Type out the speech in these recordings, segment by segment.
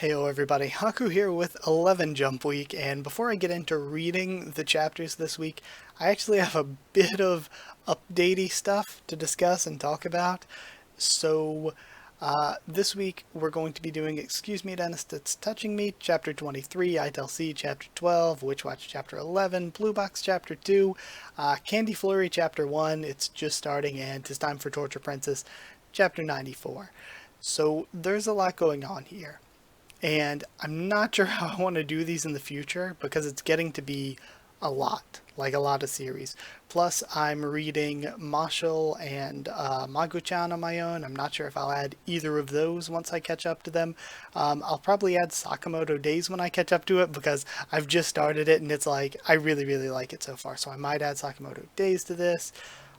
Heyo everybody, Haku here with 11 Jump Week, and before I get into reading the chapters this week, I actually have a bit of updatey stuff to discuss and talk about. So, this week we're going to be doing Excuse Me Dentist, It's Touching Me, Chapter 23, ITLC Chapter 12, Witch Watch Chapter 11, Blue Box Chapter 2, Candy Flurry Chapter 1, it's just starting, and it's time for Torture Princess Chapter 94. So, there's a lot going on here. And I'm not sure how I want to do these in the future because it's getting to be a lot, like a lot of series. Plus, I'm reading Marshall and Magu-chan on my own. I'm not sure if I'll add either of those once I catch up to them. I'll probably add Sakamoto Days when I catch up to it because I've just started it and it's like, I really, really like it so far. So I might add Sakamoto Days to this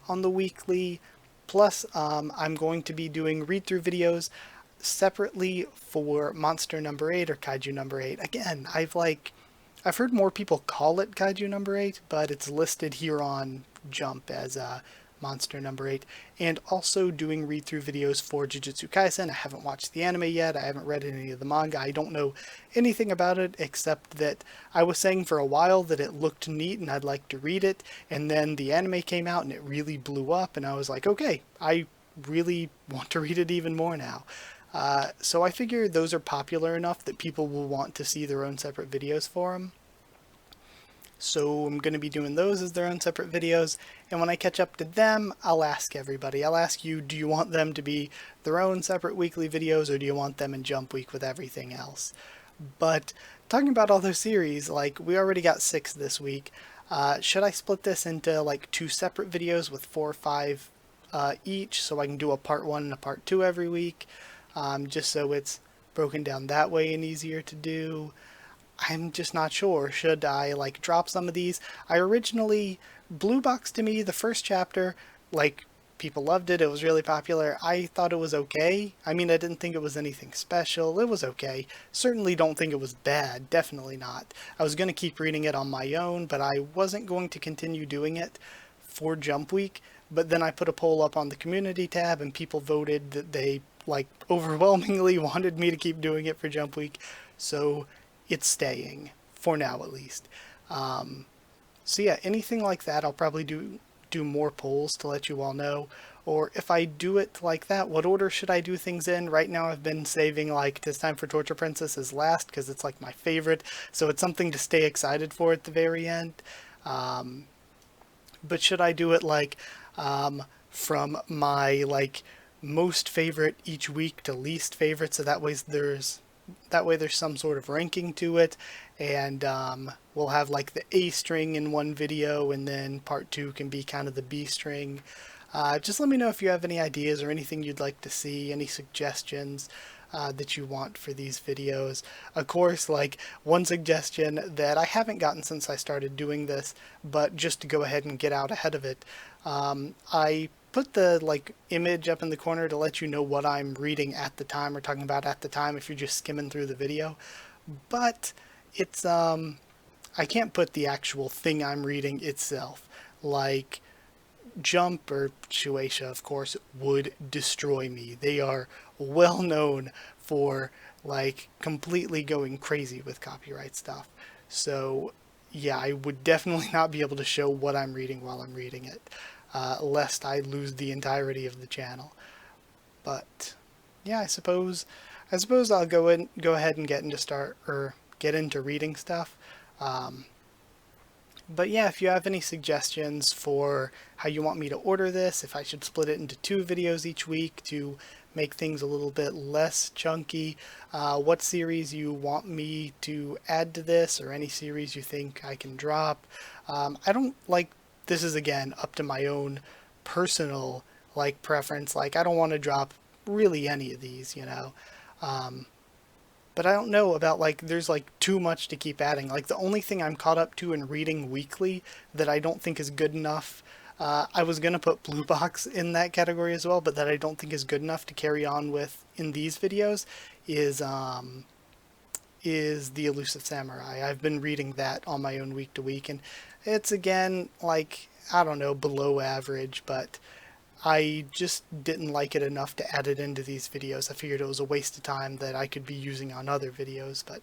on the weekly. Plus, I'm going to be doing read-through videos separately for monster number 8 or kaiju number 8. Again, I've heard more people call it kaiju number 8, but it's listed here on Jump as monster number 8. And also doing read-through videos for Jujutsu Kaisen. I haven't watched the anime yet. I haven't read any of the manga. I don't know anything about it except that I was saying for a while that it looked neat and I'd like to read it. And then the anime came out and it really blew up and I was like, okay, I really want to read it even more now. So I figure those are popular enough that people will want to see their own separate videos for them. So I'm going to be doing those as their own separate videos, and when I catch up to them, I'll ask everybody. I'll ask you, do you want them to be their own separate weekly videos, or do you want them in Jump Week with everything else? But talking about all those series, like, we already got 6 this week. Should I split this into, like, 2 separate videos with 4 or 5 each, so I can do a part 1 and a part 2 every week? Just so it's broken down that way and easier to do. I'm just not sure. Should I like drop some of these? I originally, Blue Box to me, the first chapter, like people loved it. It was really popular. I thought it was okay. I mean, I didn't think it was anything special. It was okay. Certainly don't think it was bad. Definitely not. I was going to keep reading it on my own, but I wasn't going to continue doing it for Jump Week. But then I put a poll up on the community tab and people voted that they like overwhelmingly wanted me to keep doing it for Jump Week. So it's staying for now at least. So yeah, anything like that I'll probably do more polls to let you all know. Or if I do it like that, what order should I do things in? Right now I've been saving like This Time for Torture Princess as last because it's like my favorite. So it's something to stay excited for at the very end. But should I do it like from my like most favorite each week to least favorite, so that way there's some sort of ranking to it, and we'll have like the A string in one video and then part 2 can be kind of the B string. Just let me know if you have any ideas or anything you'd like to see, any suggestions that you want for these videos. Of course, like one suggestion that I haven't gotten since I started doing this, but just to go ahead and get out ahead of it, I put the like image up in the corner to let you know what I'm reading at the time or talking about at the time if you're just skimming through the video. But it's I can't put the actual thing I'm reading itself. Like Jump or Shueisha, of course, would destroy me. They are well known for like completely going crazy with copyright stuff. So yeah, I would definitely not be able to show what I'm reading while I'm reading it. Lest I lose the entirety of the channel. But yeah, I suppose I'll go ahead and get into reading stuff. But yeah, if you have any suggestions for how you want me to order this, if I should split it into 2 videos each week to make things a little bit less chunky, what series you want me to add to this, or any series you think I can drop. I don't like, this is again up to my own personal like preference. Like I don't want to drop really any of these, you know. But I don't know about like there's like too much to keep adding. Like the only thing I'm caught up to in reading weekly that I don't think is good enough. I was gonna put Blue Box in that category as well, but that I don't think is good enough to carry on with in these videos is The Elusive Samurai. I've been reading that on my own week to week, and it's again like, I don't know, below average, but I just didn't like it enough to add it into these videos. I figured it was a waste of time that I could be using on other videos, but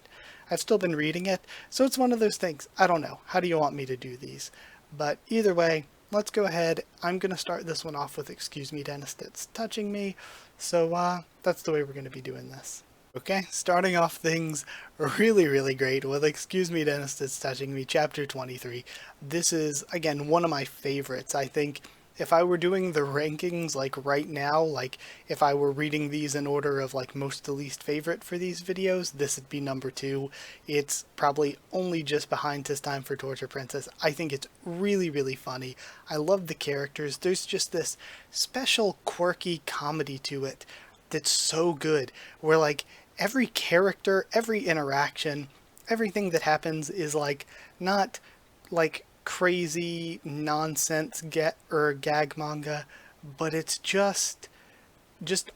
I've still been reading it, so it's one of those things. I don't know. How do you want me to do these? But either way, let's go ahead. I'm going to start this one off with "Excuse me, dentist, it's touching me." So that's the way we're going to be doing this. Okay, starting off things really great with "Excuse me, dentist, it's touching me," chapter 23. This is, again, one of my favorites. I think if I were doing the rankings like right now, like if I were reading these in order of like most to least favorite for these videos, this would be number 2. It's probably only just behind "'Tis Time for Torture Princess." I think it's really funny. I love the characters. There's just this special quirky comedy to it that's so good, where like every character, every interaction, everything that happens is like not like crazy nonsense gag manga, but it's just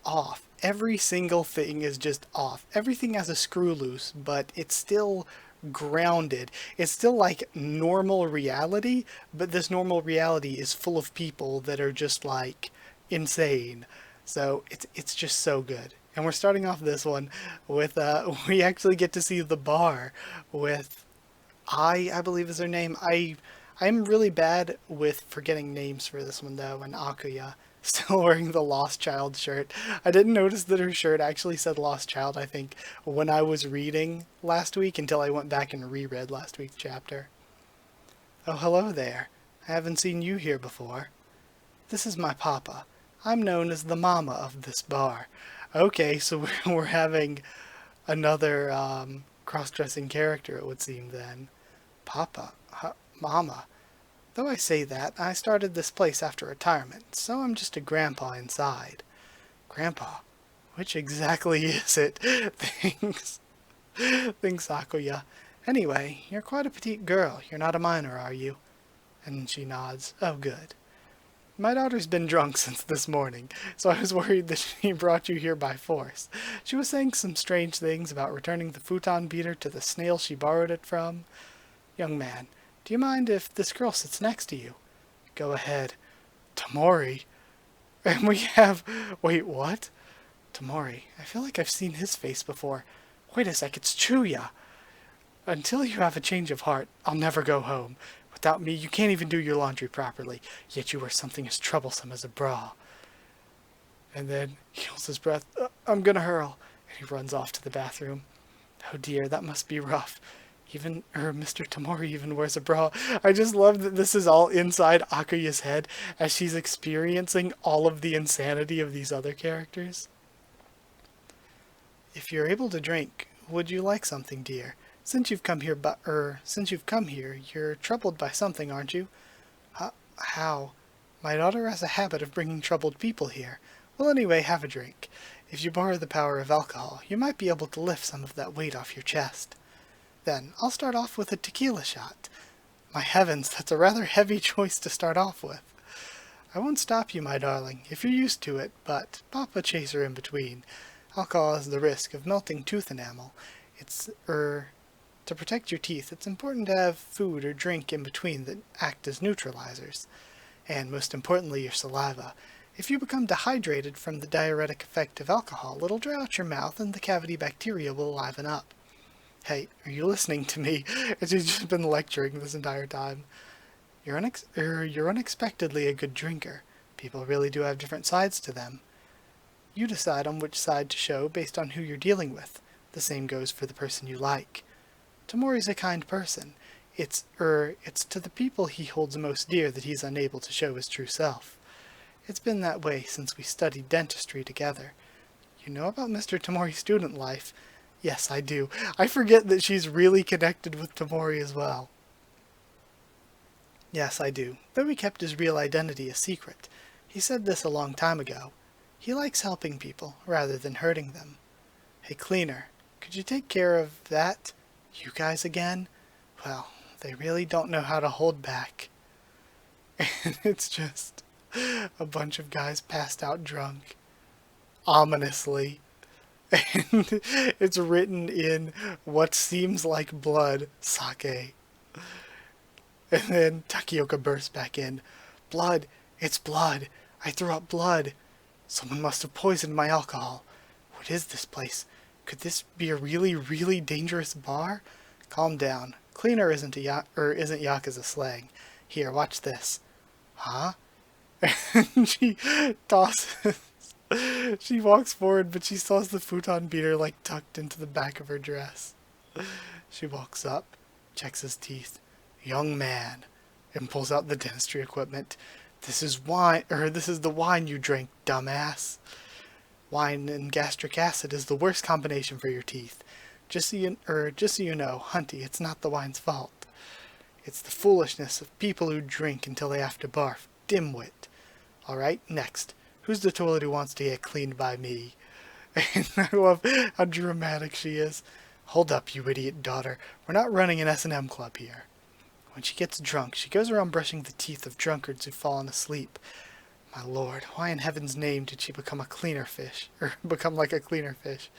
off. Every single thing is just off. Everything has a screw loose, but it's still grounded. It's still like normal reality, but this normal reality is full of people that are just like insane. So it's just so good. And we're starting off this one with we actually get to see the bar with I believe is her name. I'm really bad with forgetting names for this one though, and Akuya still wearing the Lost Child shirt. I didn't notice that her shirt actually said Lost Child, I think, when I was reading last week until I went back and reread last week's chapter. "Oh, hello there. I haven't seen you here before. This is my papa. I'm known as the mama of this bar." Okay, so we're having another cross-dressing character, it would seem then. Papa, mama. Though I say that, I started this place after retirement, so I'm just a grandpa inside. Grandpa? Which exactly is it? Thanks. Thanks, Sakuya. Anyway, you're quite a petite girl. You're not a minor, are you? And she nods. Oh, good. My daughter's been drunk since this morning, so I was worried that she brought you here by force. She was saying some strange things about returning the futon beater to the snail she borrowed it from. Young man, do you mind if this girl sits next to you? Go ahead. Tamori. And we have... Wait, what? Tamori. I feel like I've seen his face before. Wait a sec, it's Chuya. Until you have a change of heart, I'll never go home. Without me, you can't even do your laundry properly, yet you wear something as troublesome as a bra. And then he holds his breath. I'm gonna hurl. And he runs off to the bathroom. Oh dear, that must be rough. Mr. Tamori even wears a bra. I just love that this is all inside Akuya's head as she's experiencing all of the insanity of these other characters. If you're able to drink, would you like something, dear? Since you've come here, you're troubled by something, aren't you? How? My daughter has a habit of bringing troubled people here. Well, anyway, have a drink. If you borrow the power of alcohol, you might be able to lift some of that weight off your chest. Then, I'll start off with a tequila shot. My heavens, that's a rather heavy choice to start off with. I won't stop you, my darling, if you're used to it, but Papa Chaser in between. Alcohol has the risk of melting tooth enamel. To protect your teeth, it's important to have food or drink in between that act as neutralizers. And most importantly, your saliva. If you become dehydrated from the diuretic effect of alcohol, it'll dry out your mouth and the cavity bacteria will liven up. Hey, are you listening to me? She's just been lecturing this entire time. You're unexpectedly a good drinker. People really do have different sides to them. You decide on which side to show based on who you're dealing with. The same goes for the person you like. Tamori's a kind person. It's to the people he holds most dear that he's unable to show his true self. It's been that way since we studied dentistry together. You know about Mr. Tamori's student life? Yes, I do. I forget that she's really connected with Tamori as well. Yes, I do. Though he kept his real identity a secret. He said this a long time ago. He likes helping people rather than hurting them. Hey, cleaner, could you take care of that? You guys again? Well, they really don't know how to hold back. And it's just a bunch of guys passed out drunk. Ominously. And it's written in what seems like blood, sake. And then Takioka bursts back in. Blood, it's blood. I threw up blood. Someone must have poisoned my alcohol. What is this place? Could this be a really, really dangerous bar? Calm down. Cleaner isn't isn't Yakuza slang. Here, watch this. Huh? And she tosses. She walks forward, but she still has the futon beater like tucked into the back of her dress. She walks up, checks his teeth. Young man, and pulls out the dentistry equipment. This is the wine you drank, dumbass. Wine and gastric acid is the worst combination for your teeth. Just so you know, Hunty, it's not the wine's fault. It's the foolishness of people who drink until they have to barf. Dimwit. Alright, next. Who's the toilet who wants to get cleaned by me? And I love how dramatic she is. Hold up, you idiot daughter. We're not running an S&M club here. When she gets drunk, she goes around brushing the teeth of drunkards who've fallen asleep. My lord, why in heaven's name did she become a cleaner fish? Or become like a cleaner fish?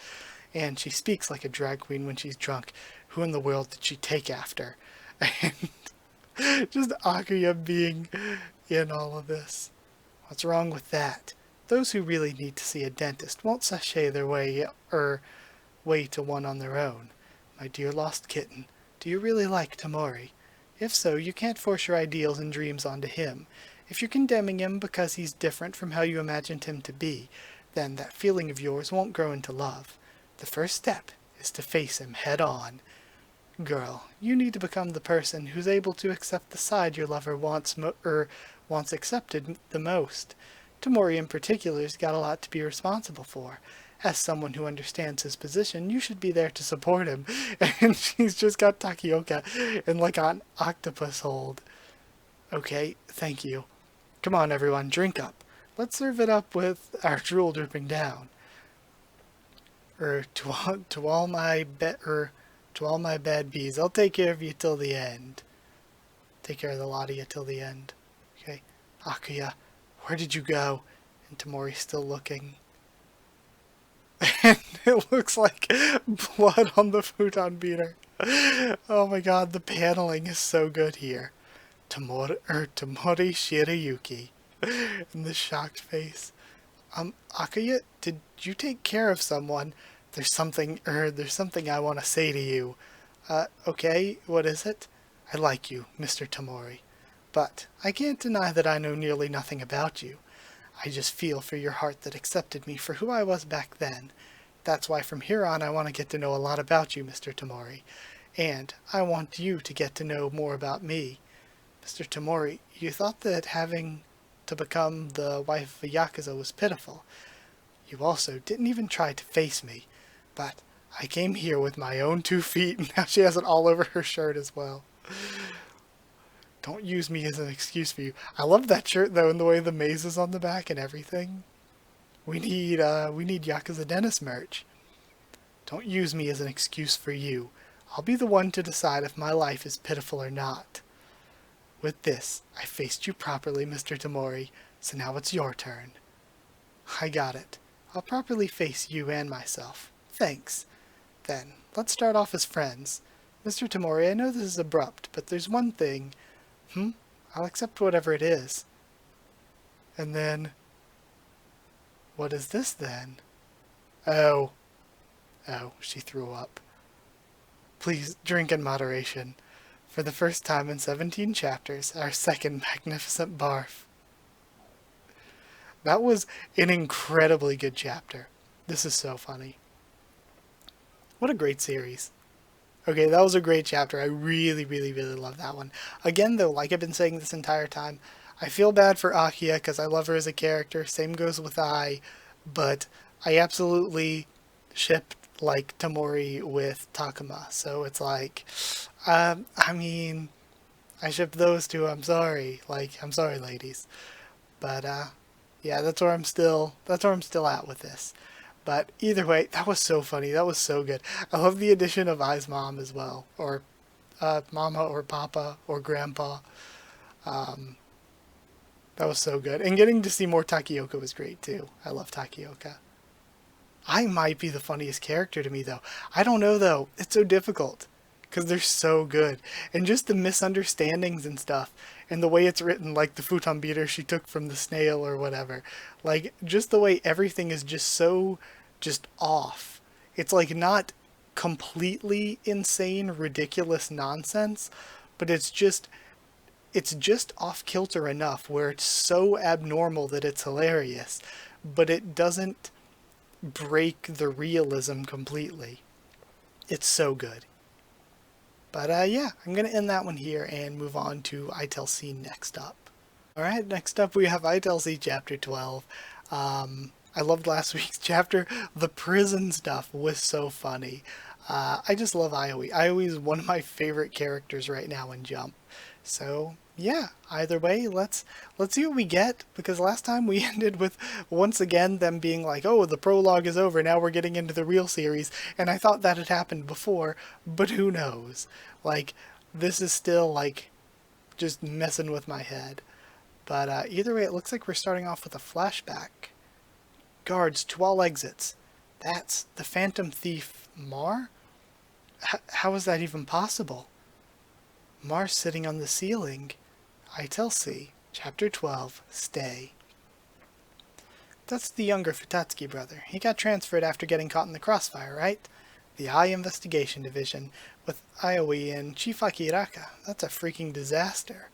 And she speaks like a drag queen when she's drunk. Who in the world did she take after? And just Akuya being in all of this. What's wrong with that? Those who really need to see a dentist won't sashay their way to one on their own. My dear lost kitten, do you really like Tamori? If so, you can't force your ideals and dreams onto him. If you're condemning him because he's different from how you imagined him to be, then that feeling of yours won't grow into love. The first step is to face him head on. Girl, you need to become the person who's able to accept the side your lover wants accepted the most. Tamori in particular's got a lot to be responsible for. As someone who understands his position, you should be there to support him. And she's just got Takioka in like an octopus hold. Okay, thank you. Come on everyone, drink up. Let's serve it up with our drool dripping down. To all my bad bees, I'll take care of you till the end. Take care of the lot of you till the end. Okay, Akuya, where did you go? And Tamori's still looking. And it looks like blood on the futon beater. Oh my god, the paneling is so good here. Tamori Shirayuki. And the shocked face. Akuya, did you take care of someone? There's something I want to say to you. Okay, what is it? I like you, Mr. Tamori. But I can't deny that I know nearly nothing about you. I just feel for your heart that accepted me for who I was back then. That's why from here on I want to get to know a lot about you, Mr. Tamori. And I want you to get to know more about me. Mr. Tamori, you thought that having to become the wife of a Yakuza was pitiful. You also didn't even try to face me. But I came here with my own 2 feet, and now she has it all over her shirt as well. Don't use me as an excuse for you. I love that shirt though, and the way the maze is on the back and everything. We need Yakuza Dentist merch. Don't use me as an excuse for you. I'll be the one to decide if my life is pitiful or not. With this, I faced you properly, Mr. Tamori, so now it's your turn. I got it. I'll properly face you and myself. Thanks. Then, let's start off as friends. Mr. Tamori, I know this is abrupt, but there's one thing. I'll accept whatever it is. And then... what is this then? Oh, she threw up. Please drink in moderation. For the first time in 17 chapters, our second magnificent barf. That was an incredibly good chapter. This is so funny. What a great series. Okay, that was a great chapter. I really, really, really love that one. Again, though, like I've been saying this entire time, I feel bad for Akuya because I love her as a character. Same goes with but I absolutely ship like Tamori with Takuma. So it's like, I mean, I ship those two. I'm sorry. I'm sorry, ladies. But yeah, that's where I'm still at with this. But either way, that was so funny. That was so good. I love the addition of Ai's mom as well. Or Mama or Papa or Grandpa. That was so good. And getting to see more Takioka was great too. I love Takioka. Ai might be the funniest character to me though. I don't know though. It's so difficult. Because they're so good. And just the misunderstandings and stuff. and the way it's written, like the futon beater she took from the snail or whatever. Like, just the way everything is just so just off. It's like not completely insane, ridiculous nonsense, but it's just off kilter enough where it's so abnormal that it's hilarious, but it doesn't break the realism completely. It's so good. But yeah, I'm going to end that one here and move on to ITLC next up. Alright, next up we have ITLC Chapter 12. I loved last week's chapter. The prison stuff was so funny. I just love Ioe. Ioe is one of my favorite characters right now in Jump. So yeah, either way, let's see what we get, because last time we ended with once again them being like, oh, the prologue is over, now we're getting into the real series, and I thought that had happened before, but who knows? Like, this is still like just messing with my head. But either way, it looks like we're starting off with a flashback. Guards to all exits. That's the Phantom Thief Mar? How is that even possible? Mar sitting on the ceiling. ITLC, Chapter 12, Stay. That's the younger Futatsuki brother. He got transferred after getting caught in the crossfire, right? The Eye Investigation Division, with Ioe and Chief Akiraka. That's a freaking disaster.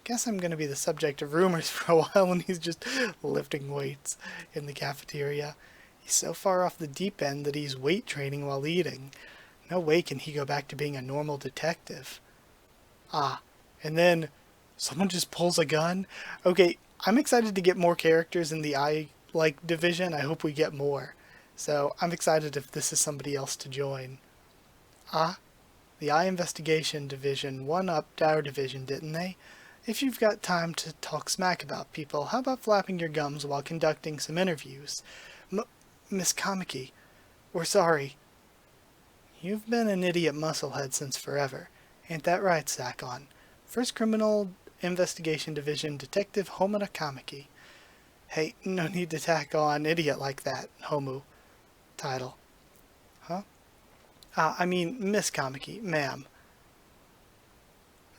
Guess I'm gonna be the subject of rumors for a while when he's just lifting weights in the cafeteria. He's so far off the deep end that he's weight training while eating. No way can he go back to being a normal detective. And then someone just pulls a gun. Okay, I'm excited to get more characters in the eye-like division. I hope we get more. So I'm excited if this is somebody else to join. The Eye Investigation Division one-upped our division, didn't they? If you've got time to talk smack about people, how about flapping your gums while conducting some interviews? Miss Kamiki, we're sorry. You've been an idiot musclehead since forever. Ain't that right, Sakon? First Criminal Investigation Division Detective Homura Kamiki. Hey, no need to tack on idiot like that, Homu. Title. Huh? I mean, Miss Kamiki, ma'am.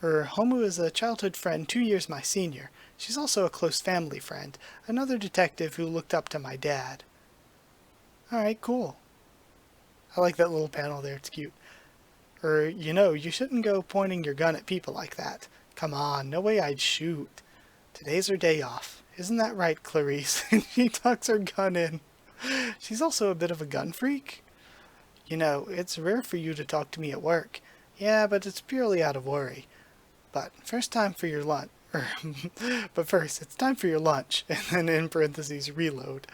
Homu is a childhood friend 2 years my senior. She's also a close family friend, another detective who looked up to my dad. Alright, cool. I like that little panel there, it's cute. You shouldn't go pointing your gun at people like that. Come on, no way I'd shoot. Today's her day off. Isn't that right, Clarice? And she tucks her gun in. She's also a bit of a gun freak. It's rare for you to talk to me at work. Yeah, but it's purely out of worry. But first, it's time for your lunch. And then in parentheses, reload.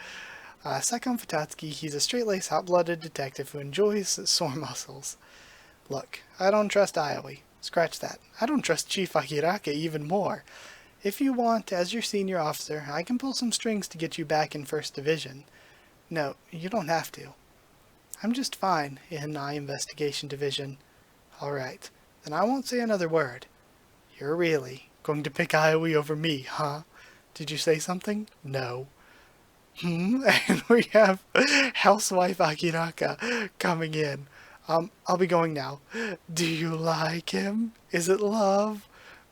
Sakon Futatsuki, he's a straight-laced, hot-blooded detective who enjoys sore muscles. Look, I don't trust Ioe. Scratch that. I don't trust Chief Akiraka even more. If you want, as your senior officer, I can pull some strings to get you back in First Division. No, you don't have to. I'm just fine in Eye Investigation Division. Alright, then I won't say another word. You're really going to pick Ioe over me, huh? Did you say something? No. And we have Housewife Akiraka coming in. I'll be going now. Do you like him? Is it love?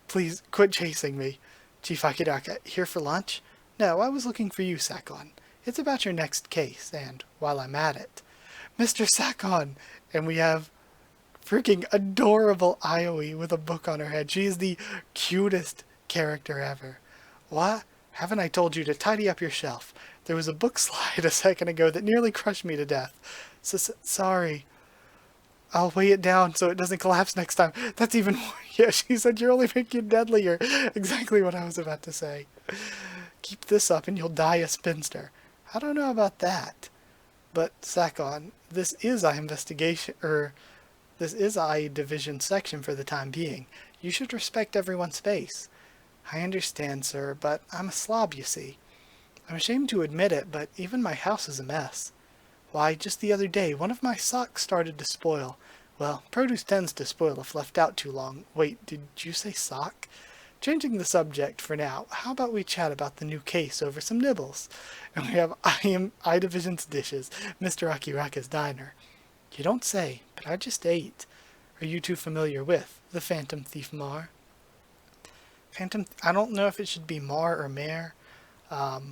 Please, quit chasing me. Chief Akiraka, here for lunch? No, I was looking for you, Sakon. It's about your next case, and while I'm at it, Mr. Sakon! And we have freaking adorable Ioe with a book on her head. She is the cutest character ever. What? Haven't I told you to tidy up your shelf? There was a book slide a second ago that nearly crushed me to death. Sorry. I'll weigh it down so it doesn't collapse next time. That's even more. Yeah, she said you're only making it deadlier. Exactly what I was about to say. Keep this up and you'll die a spinster. I don't know about that. But, Sakon, this is Eye Division section for the time being. You should respect everyone's space. I understand, sir, but I'm a slob, you see. I'm ashamed to admit it, but even my house is a mess. Why, just the other day, one of my socks started to spoil. Well, produce tends to spoil if left out too long. Wait, did you say sock? Changing the subject for now, how about we chat about the new case over some nibbles? And we have I Division's dishes, Mr. Akiraka's diner. You don't say, but I just ate. Are you too familiar with the Phantom Thief Mar? I don't know if it should be Mar or Mare. The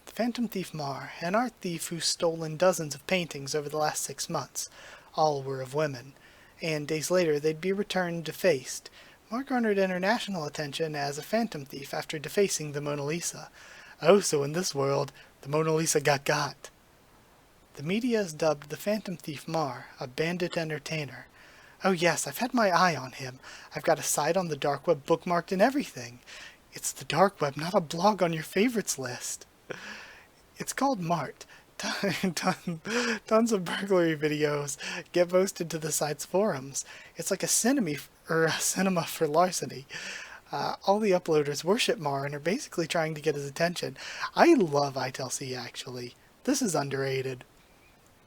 Phantom Thief Mar, an art thief who's stolen dozens of paintings over the last 6 months. All were of women, and days later they'd be returned defaced. Mar garnered international attention as a phantom thief after defacing the Mona Lisa. Oh, so in this world, the Mona Lisa got. The media has dubbed the Phantom Thief Mar a bandit entertainer. Oh yes, I've had my eye on him. I've got a site on the dark web bookmarked and everything. It's the dark web, not a blog on your favorites list. It's called Mart. Tons of burglary videos get posted to the site's forums. It's like a cinema for larceny. All the uploaders worship Mar and are basically trying to get his attention. I love ITLC actually. This is underrated.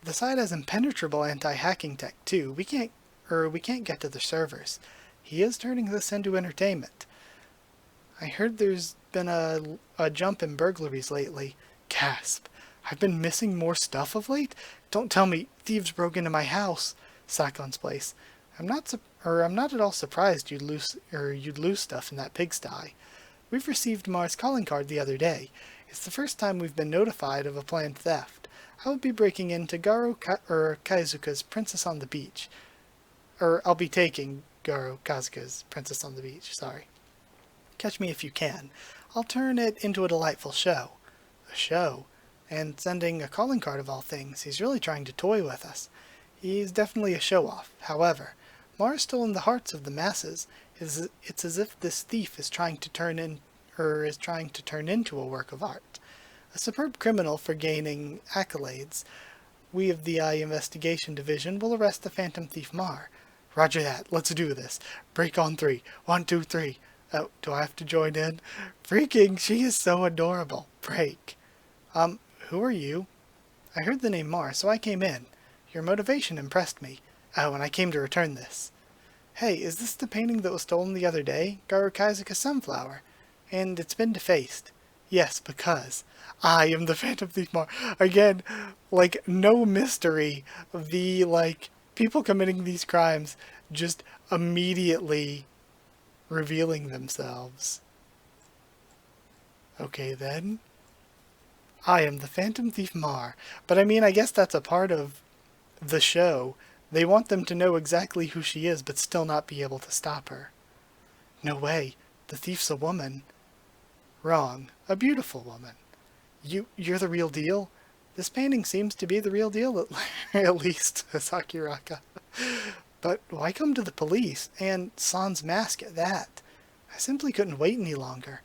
The site has impenetrable anti-hacking tech too. We can't get to the servers. He is turning this into entertainment. I heard there's been a jump in burglaries lately. Gasp. I've been missing more stuff of late? Don't tell me thieves broke into my house. Sakon's place. I'm not at all surprised you'd lose stuff in that pigsty. We've received Mar's calling card the other day. It's the first time we've been notified of a planned theft. I will be breaking into Kaizuka's Princess on the Beach. I'll be taking Garo Kazuka's Princess on the Beach, sorry. Catch me if you can. I'll turn it into a delightful show. A show? And sending a calling card of all things. He's really trying to toy with us. He's definitely a show-off. However, Mar is still in the hearts of the masses. It's as if this thief is trying to turn into a work of art. A superb criminal for gaining accolades. We of the Investigation Division will arrest the Phantom Thief Mar. Roger that. Let's do this. Break on 3. 1, 2, 3. Oh, do I have to join in? Freaking, she is so adorable. Break. Who are you? I heard the name Mar, so I came in. Your motivation impressed me. Oh, and I came to return this. Hey, is this the painting that was stolen the other day? Garo Kaizuka's Sunflower. And it's been defaced. Yes, because I am the Phantom Thief Mar. Again, no mystery. The, people committing these crimes just immediately revealing themselves. Okay, then. I am the Phantom Thief Mar. But I guess that's a part of the show. They want them to know exactly who she is, but still not be able to stop her. No way. The thief's a woman. Wrong. A beautiful woman. You're the real deal? This painting seems to be the real deal, at least, Sakiraka. But why come to the police, and San's mask at that? I simply couldn't wait any longer.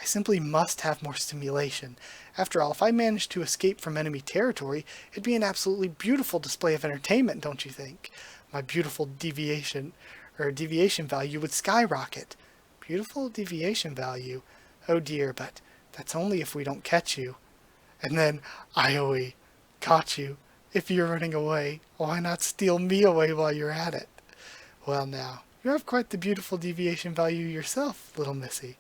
I simply must have more stimulation. After all, if I managed to escape from enemy territory, it'd be an absolutely beautiful display of entertainment, don't you think? My beautiful deviation value would skyrocket. Beautiful deviation value? Oh dear, but that's only if we don't catch you. And then, Ioi, caught you. If you're running away, why not steal me away while you're at it? Well now, you have quite the beautiful deviation value yourself, little missy.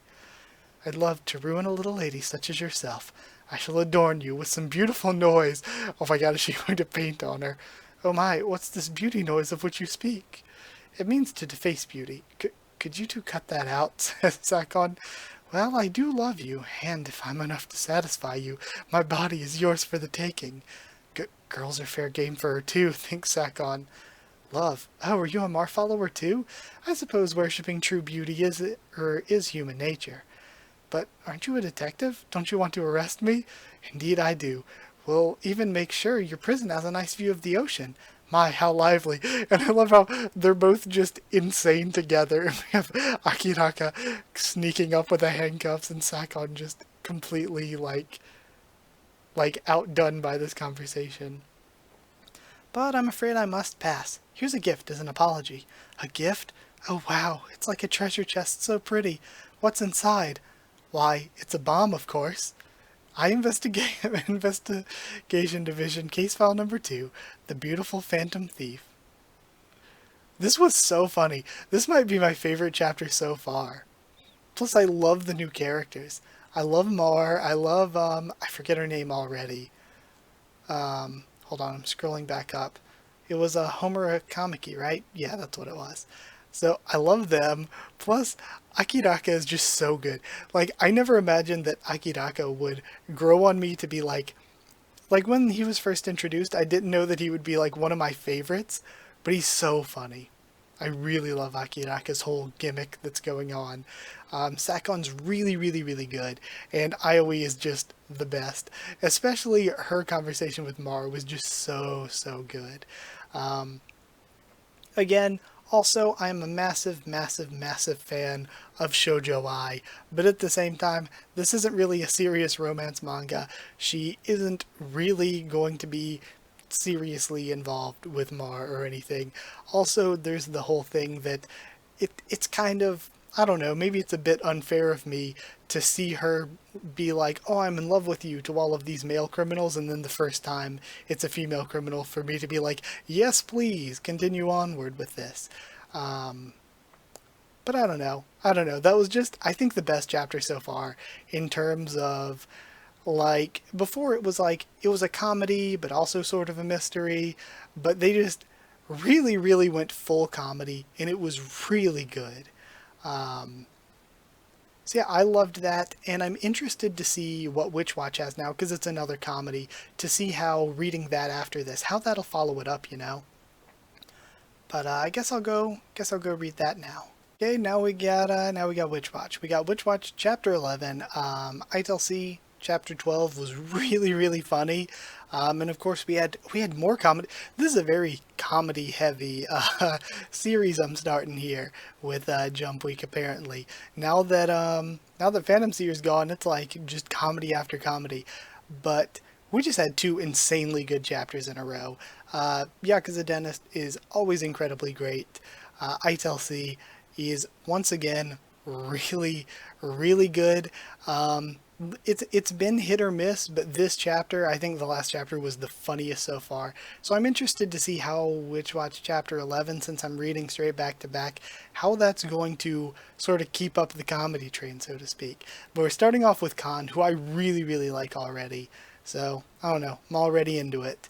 I'd love to ruin a little lady such as yourself. I shall adorn you with some beautiful noise. Oh my god, is she going to paint on her? Oh my, what's this beauty noise of which you speak? It means to deface beauty. Could you two cut that out, says Sakon. Well, I do love you, and if I'm enough to satisfy you, my body is yours for the taking. Girls are fair game for her too, thinks Sakon. Love. Oh, are you a Mar follower too? I suppose worshipping true beauty is human nature. But aren't you a detective? Don't you want to arrest me? Indeed I do. We'll even make sure your prison has a nice view of the ocean. My, how lively. And I love how they're both just insane together. We have Akiraka sneaking up with the handcuffs and Sakon just completely, outdone by this conversation. But I'm afraid I must pass. Here's a gift as an apology. A gift? Oh wow, it's like a treasure chest so pretty. What's inside? Why, it's a bomb, of course. Investigation Division, case file number 2, The Beautiful Phantom Thief. This was so funny. This might be my favorite chapter so far. Plus, I love the new characters. I love Mar. I love, I forget her name already. Hold on, I'm scrolling back up. It was a Homura Kamiki, right? Yeah, that's what it was. So I love them. Plus, Akiraka is just so good. Like, I never imagined that Akiraka would grow on me to be like when he was first introduced, I didn't know that he would be like one of my favorites, but he's so funny. I really love Akiraka's whole gimmick that's going on. Sakon's really, really, really good, and Ioi is just the best. Especially her conversation with Maru was just so, so good. Um, Again, also, I'm a massive, massive, massive fan of Shoujo Ai, but at the same time, this isn't really a serious romance manga. She isn't really going to be seriously involved with Mar or anything. Also, there's the whole thing that it's kind of, I don't know, maybe it's a bit unfair of me to see her be like, oh, I'm in love with you to all of these male criminals, and then the first time it's a female criminal for me to be like, yes, please, continue onward with this. Um, but I don't know. I don't know. That was just, I think, the best chapter so far in terms of, like, before it was like, it was a comedy, but also sort of a mystery, but they just really, really went full comedy, and it was really good. Um, so yeah, I loved that, and I'm interested to see what Witch Watch has now, because it's another comedy, to see how reading that after this, how that'll follow it up, you know? But I guess I'll go read that now. Okay, now we got Witch Watch. We got Witch Watch Chapter 11. ITLC Chapter 12 was really, really funny. And of course we had more comedy. This is a very comedy heavy series I'm starting here with Jump Week apparently. Now that Phantom Seer's gone, it's like just comedy after comedy. But we just had two insanely good chapters in a row. Yakuza Dentist is always incredibly great. ITLC is once again really, really good. It's been hit or miss, but this chapter, I think the last chapter was the funniest so far. So I'm interested to see how Witch Watch Chapter 11, since I'm reading straight back to back, how that's going to sort of keep up the comedy train, so to speak. But we're starting off with Khan, who I really, really like already. So, I don't know, I'm already into it.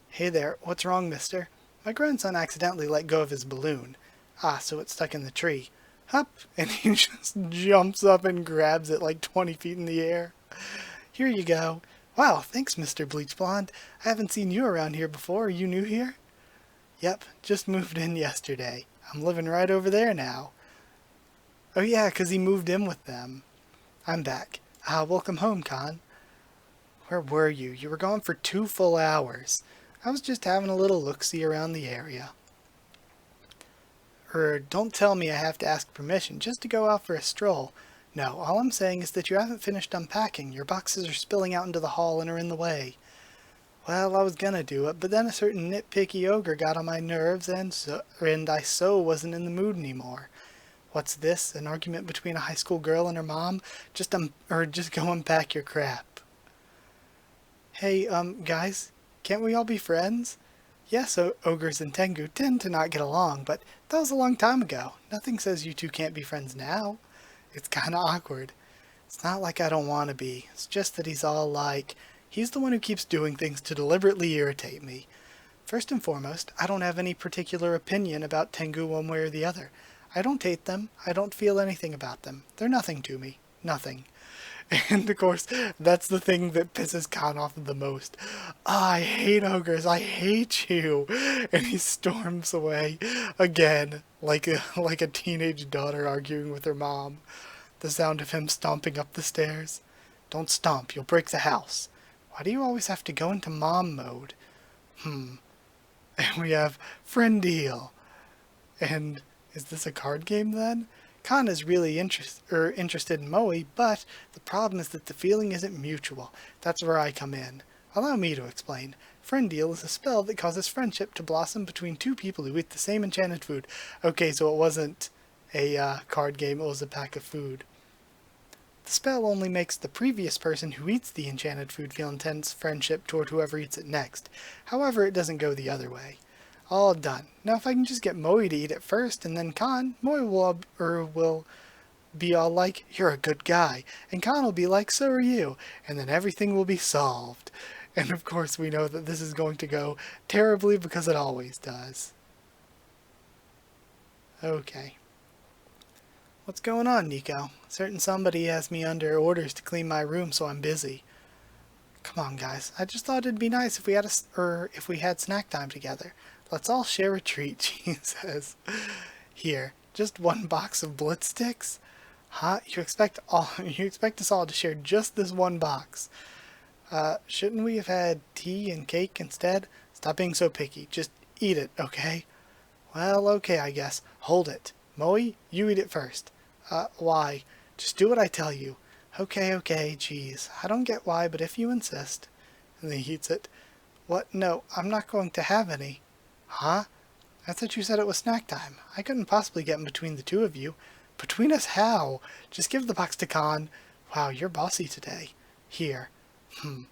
Hey there, what's wrong, mister? My grandson accidentally let go of his balloon. Ah, so it's stuck in the tree. Hup! And he just jumps up and grabs it like 20 feet in the air. Here you go. Wow, thanks, Mr. Bleach Blonde. I haven't seen you around here before. Are you new here? Yep, just moved in yesterday. I'm living right over there now. Oh yeah, 'cause he moved in with them. I'm back. Welcome home, Khan. Where were you? You were gone for 2 full hours. I was just having a little look-see around the area. Don't tell me I have to ask permission just to go out for a stroll. No, all I'm saying is that you haven't finished unpacking. Your boxes are spilling out into the hall and are in the way. Well, I was gonna do it, but then a certain nitpicky ogre got on my nerves, and I wasn't in the mood anymore. What's this? An argument between a high school girl and her mom? Just go unpack your crap. Hey, guys, can't we all be friends? Yes, ogres and Tengu tend to not get along, but that was a long time ago. Nothing says you two can't be friends now. It's kinda awkward. It's not like I don't want to be. It's just that he's the one who keeps doing things to deliberately irritate me. First and foremost, I don't have any particular opinion about Tengu one way or the other. I don't hate them. I don't feel anything about them. They're nothing to me. Nothing. And of course, that's the thing that pisses Khan off the most. I hate ogres, I hate you. And he storms away again, like a teenage daughter arguing with her mom. The sound of him stomping up the stairs. Don't stomp, you'll break the house. Why do you always have to go into mom mode? And we have friend deal. And is this a card game then? Khan is really interested in Moe, but the problem is that the feeling isn't mutual. That's where I come in. Allow me to explain. Friend Deal is a spell that causes friendship to blossom between two people who eat the same enchanted food. Okay, so it wasn't a card game, it was a pack of food. The spell only makes the previous person who eats the enchanted food feel intense friendship toward whoever eats it next. However, it doesn't go the other way. All done. Now if I can just get Moe to eat it first, and then Khan, Moe will be all like, you're a good guy. And Khan will be like, so are you. And then everything will be solved. And of course we know that this is going to go terribly because it always does. Okay. What's going on, Nico? Certain somebody has me under orders to clean my room, so I'm busy. Come on, guys. I just thought it'd be nice if we had if we had snack time together. Let's all share a treat, she says. Here, just one box of Blitz sticks? Huh? You expect us all to share just this one box? Shouldn't we have had tea and cake instead? Stop being so picky. Just eat it, okay? Well, okay, I guess. Hold it. Moe, you eat it first. Why? Just do what I tell you. Okay, geez. I don't get why, but if you insist. And he eats it. What? No, I'm not going to have any. Huh? I thought you said it was snack time. I couldn't possibly get in between the two of you. Between us how? Just give the box to Khan. Wow, you're bossy today. Here. And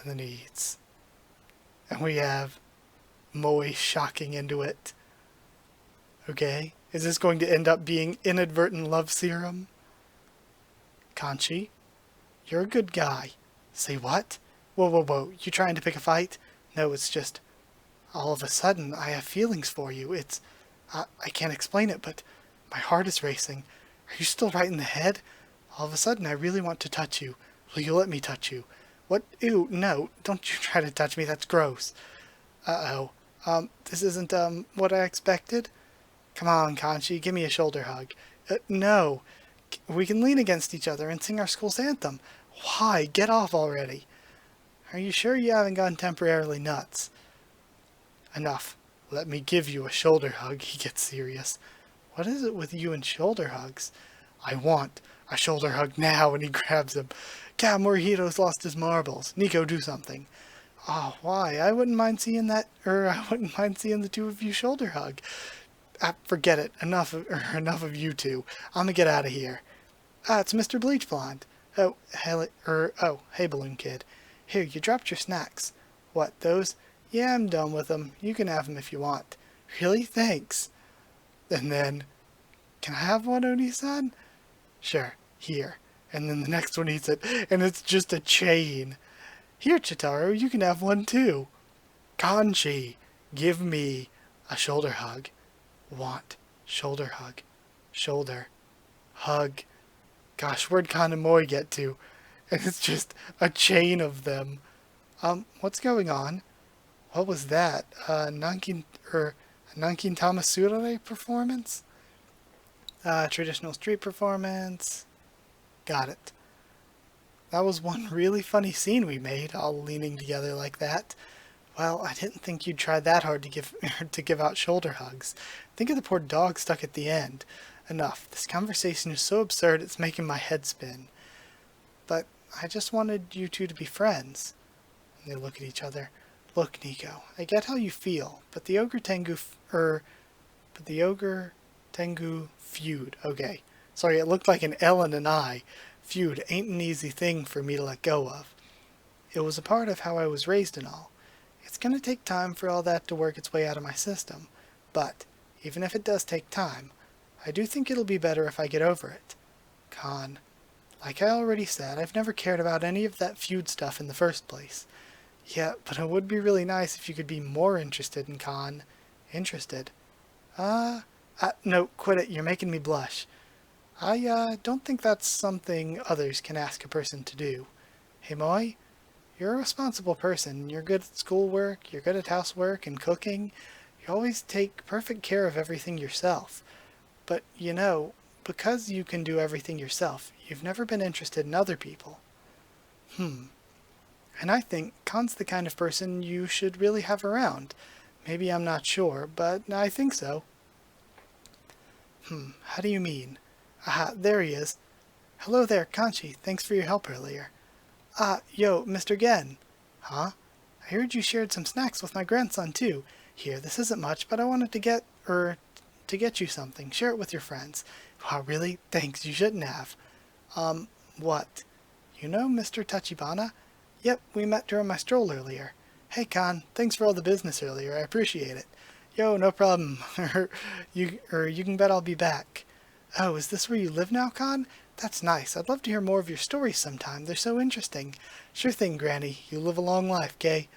then he eats. And we have Moe shocking into it. Okay? Is this going to end up being inadvertent love serum? Kanchi, you're a good guy. Say what? Whoa. You trying to pick a fight? No, it's just... all of a sudden, I have feelings for you. It's... I can't explain it, but my heart is racing. Are you still right in the head? All of a sudden, I really want to touch you. Will you let me touch you? What? Ew, no. Don't you try to touch me. That's gross. Uh-oh. This isn't, what I expected? Come on, Kanchi, give me a shoulder hug. No. We can lean against each other and sing our school's anthem. Why? Get off already. Are you sure you haven't gone temporarily nuts? Enough. Let me give you a shoulder hug. He gets serious. What is it with you and shoulder hugs? I want a shoulder hug now, and he grabs him. God, Morihito's lost his marbles. Nico, do something. Oh, why? I wouldn't mind seeing the two of you shoulder hug. Forget it. Enough of you two. I'm gonna get out of here. It's Mr. Bleach Blonde. Oh, hey, Balloon Kid. Here, you dropped your snacks. What, those? Yeah, I'm done with them. You can have them if you want. Really? Thanks. And then, can I have one, Oni-san? Sure, here. And then the next one eats it, and it's just a chain. Here, Chitaro, you can have one too. Kanchi, give me a shoulder hug. Want shoulder hug. Shoulder hug. Gosh, where'd Kan and Moe get to? And it's just a chain of them. What's going on? What was that? Nankin Tamasure performance? Traditional street performance. Got it. That was one really funny scene we made, all leaning together like that. Well, I didn't think you'd try that hard to give out shoulder hugs. Think of the poor dog stuck at the end. Enough. This conversation is so absurd it's making my head spin. But I just wanted you two to be friends. And they look at each other. Look, Nico, I get how you feel, but the Ogre Tengu feud. Okay. Sorry, it looked like an L and an I. Feud ain't an easy thing for me to let go of. It was a part of how I was raised and all. It's gonna take time for all that to work its way out of my system, but even if it does take time, I do think it'll be better if I get over it. Con, like I already said, I've never cared about any of that feud stuff in the first place. Yeah, but it would be really nice if you could be more interested in Con. Interested? No, quit it, you're making me blush. I don't think that's something others can ask a person to do. Hey, Moe? You're a responsible person. You're good at schoolwork, you're good at housework and cooking. You always take perfect care of everything yourself. But, you know, because you can do everything yourself, you've never been interested in other people. And I think Khan's the kind of person you should really have around. Maybe I'm not sure, but I think so. How do you mean? Aha, there he is. Hello there, Kanchi. Thanks for your help earlier. Yo, Mr. Gen. Huh? I heard you shared some snacks with my grandson, too. Here, this isn't much, but I wanted to get you something. Share it with your friends. Wow, really? Thanks, you shouldn't have. What? You know Mr. Tachibana? Yep, we met during my stroll earlier. Hey, Khan, thanks for all the business earlier. I appreciate it. Yo, no problem. you can bet I'll be back. Oh, is this where you live now, Khan? That's nice. I'd love to hear more of your stories sometime. They're so interesting. Sure thing, Granny. You live a long life, Kay.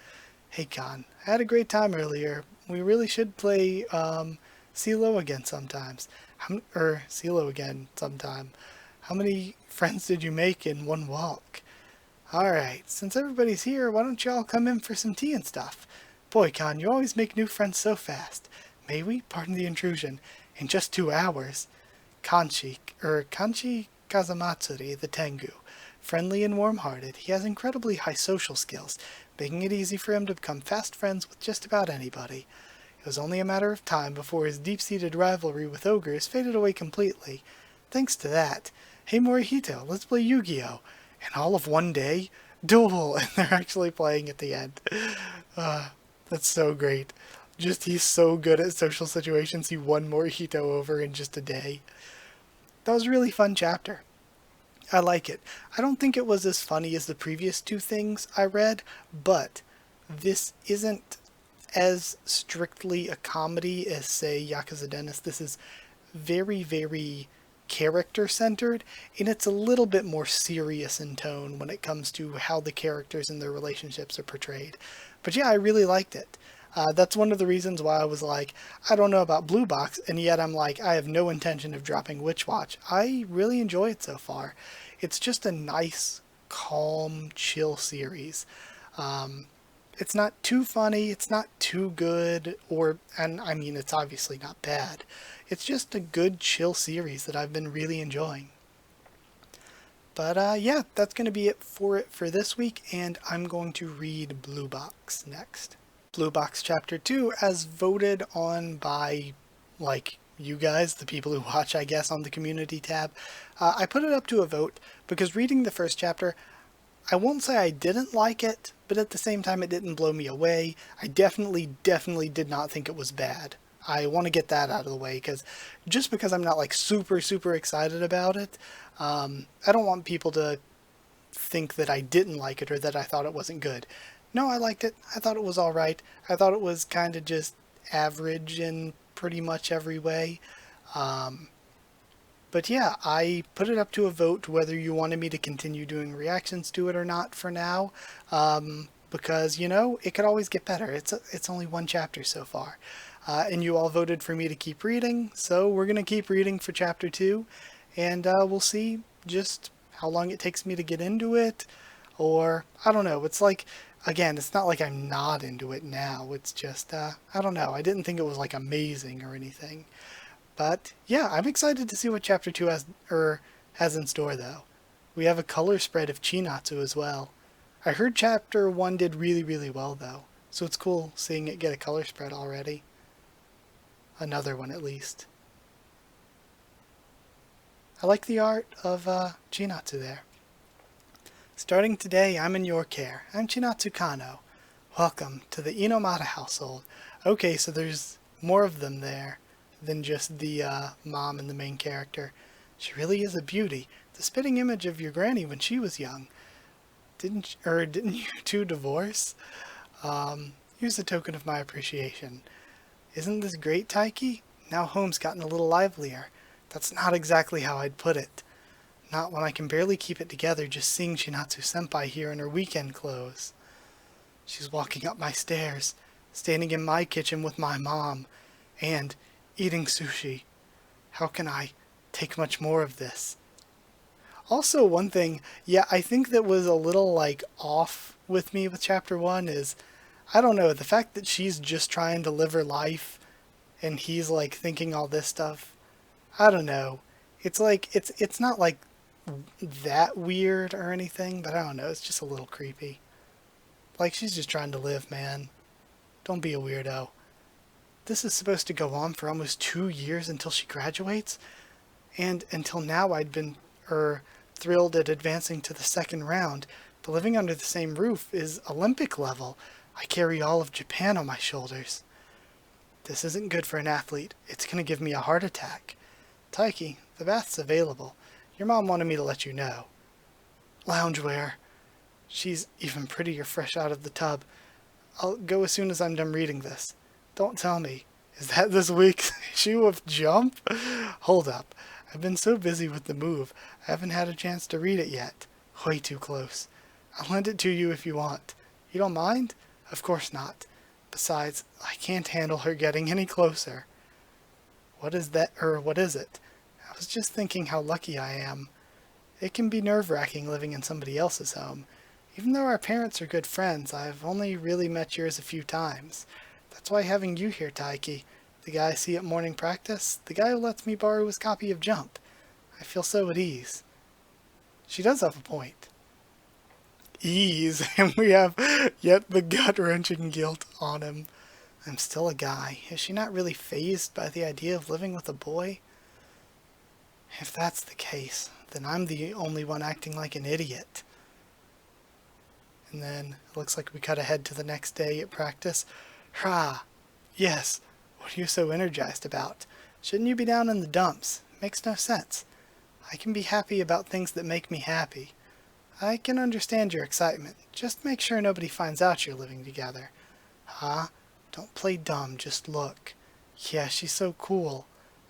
Hey, Khan. I had a great time earlier. We really should play, CeeLo again sometimes. CeeLo again sometime. How many friends did you make in one walk? Alright, since everybody's here, why don't y'all come in for some tea and stuff? Boy, Con, you always make new friends so fast. May we? Pardon the intrusion. In just 2 hours. Kanchi Kazamatsuri, the Tengu. Friendly and warm-hearted, he has incredibly high social skills, making it easy for him to become fast friends with just about anybody. It was only a matter of time before his deep-seated rivalry with ogres faded away completely. Thanks to that. Hey Morihito, let's play Yu-Gi-Oh! And all of one day? Duel! And they're actually playing at the end. That's so great. Just he's so good at social situations, he won Morihito over in just a day. That was a really fun chapter. I like it. I don't think it was as funny as the previous 2 things I read, but this isn't as strictly a comedy as, say, Yakuza Dennis. This is very, very character-centered, and it's a little bit more serious in tone when it comes to how the characters and their relationships are portrayed. But yeah, I really liked it. That's one of the reasons why I was like, I don't know about Blue Box, and yet I'm like, I have no intention of dropping Witch Watch. I really enjoy it so far. It's just a nice, calm, chill series. It's not too funny, it's not too good, and I mean, it's obviously not bad. It's just a good, chill series that I've been really enjoying. But yeah, that's going to be it for this week, and I'm going to read Blue Box next. Blue Box Chapter 2, as voted on by, like, you guys, the people who watch, I guess, on the community tab. I put it up to a vote because reading the first chapter, I won't say I didn't like it, but at the same time it didn't blow me away. I definitely did not think it was bad. I want to get that out of the way, because just because I'm not like super excited about it, I don't want people to think that I didn't like it or that I thought it wasn't good. No, I liked it. I thought it was alright. I thought it was kind of just average in pretty much every way. But yeah, I put it up to a vote whether you wanted me to continue doing reactions to it or not for now. Because, you know, it could always get better. It's only 1 chapter so far. And you all voted for me to keep reading, so we're going to keep reading for Chapter 2. And we'll see just how long it takes me to get into it. Or, I don't know, it's like, again, it's not like I'm not into it now. It's just, I don't know. I didn't think it was, like, amazing or anything. But, yeah, I'm excited to see what Chapter 2 has in store, though. We have a color spread of Chinatsu as well. I heard Chapter 1 did really well, though. So it's cool seeing it get a color spread already. Another one, at least. I like the art of Chinatsu there. Starting today, I'm in your care. I'm Chinatsu Kano. Welcome to the Inomata household. Okay, so there's more of them there than just the mom and the main character. She really is a beauty. The spitting image of your granny when she was young. Didn't you two divorce? Here's a token of my appreciation. Isn't this great, Taiki? Now home's gotten a little livelier. That's not exactly how I'd put it. Not when I can barely keep it together just seeing Shinatsu-senpai here in her weekend clothes. She's walking up my stairs, standing in my kitchen with my mom, and eating sushi. How can I take much more of this? Also, one thing, yeah, I think that was a little, like, off with me with Chapter 1 is, I don't know, the fact that she's just trying to live her life, and he's, like, thinking all this stuff. I don't know. It's like, it's not, like, that weird or anything, but I don't know, it's just a little creepy. Like, she's just trying to live, man. Don't be a weirdo. This is supposed to go on for almost 2 years until she graduates, and until now I'd been, thrilled at advancing to the 2nd round, but living under the same roof is Olympic level. I carry all of Japan on my shoulders. This isn't good for an athlete. It's gonna give me a heart attack. Taiki, the bath's available. Your mom wanted me to let you know. Loungewear. She's even prettier fresh out of the tub. I'll go as soon as I'm done reading this. Don't tell me. Is that this week's issue of Jump? Hold up. I've been so busy with the move, I haven't had a chance to read it yet. Way too close. I'll lend it to you if you want. You don't mind? Of course not. Besides, I can't handle her getting any closer. What is that, or what is it? I was just thinking how lucky I am. It can be nerve-wracking living in somebody else's home. Even though our parents are good friends, I've only really met yours a few times. That's why having you here, Taiki, the guy I see at morning practice, the guy who lets me borrow his copy of Jump, I feel so at ease. She does have a point. Ease, and we have yet the gut-wrenching guilt on him. I'm still a guy. Is she not really fazed by the idea of living with a boy? If that's the case, then I'm the only one acting like an idiot. And then it looks like we cut ahead to the next day at practice. Hurrah! Yes! What are you so energized about? Shouldn't you be down in the dumps? Makes no sense. I can be happy about things that make me happy. I can understand your excitement. Just make sure nobody finds out you're living together. Huh? Don't play dumb, just look. Yeah, she's so cool.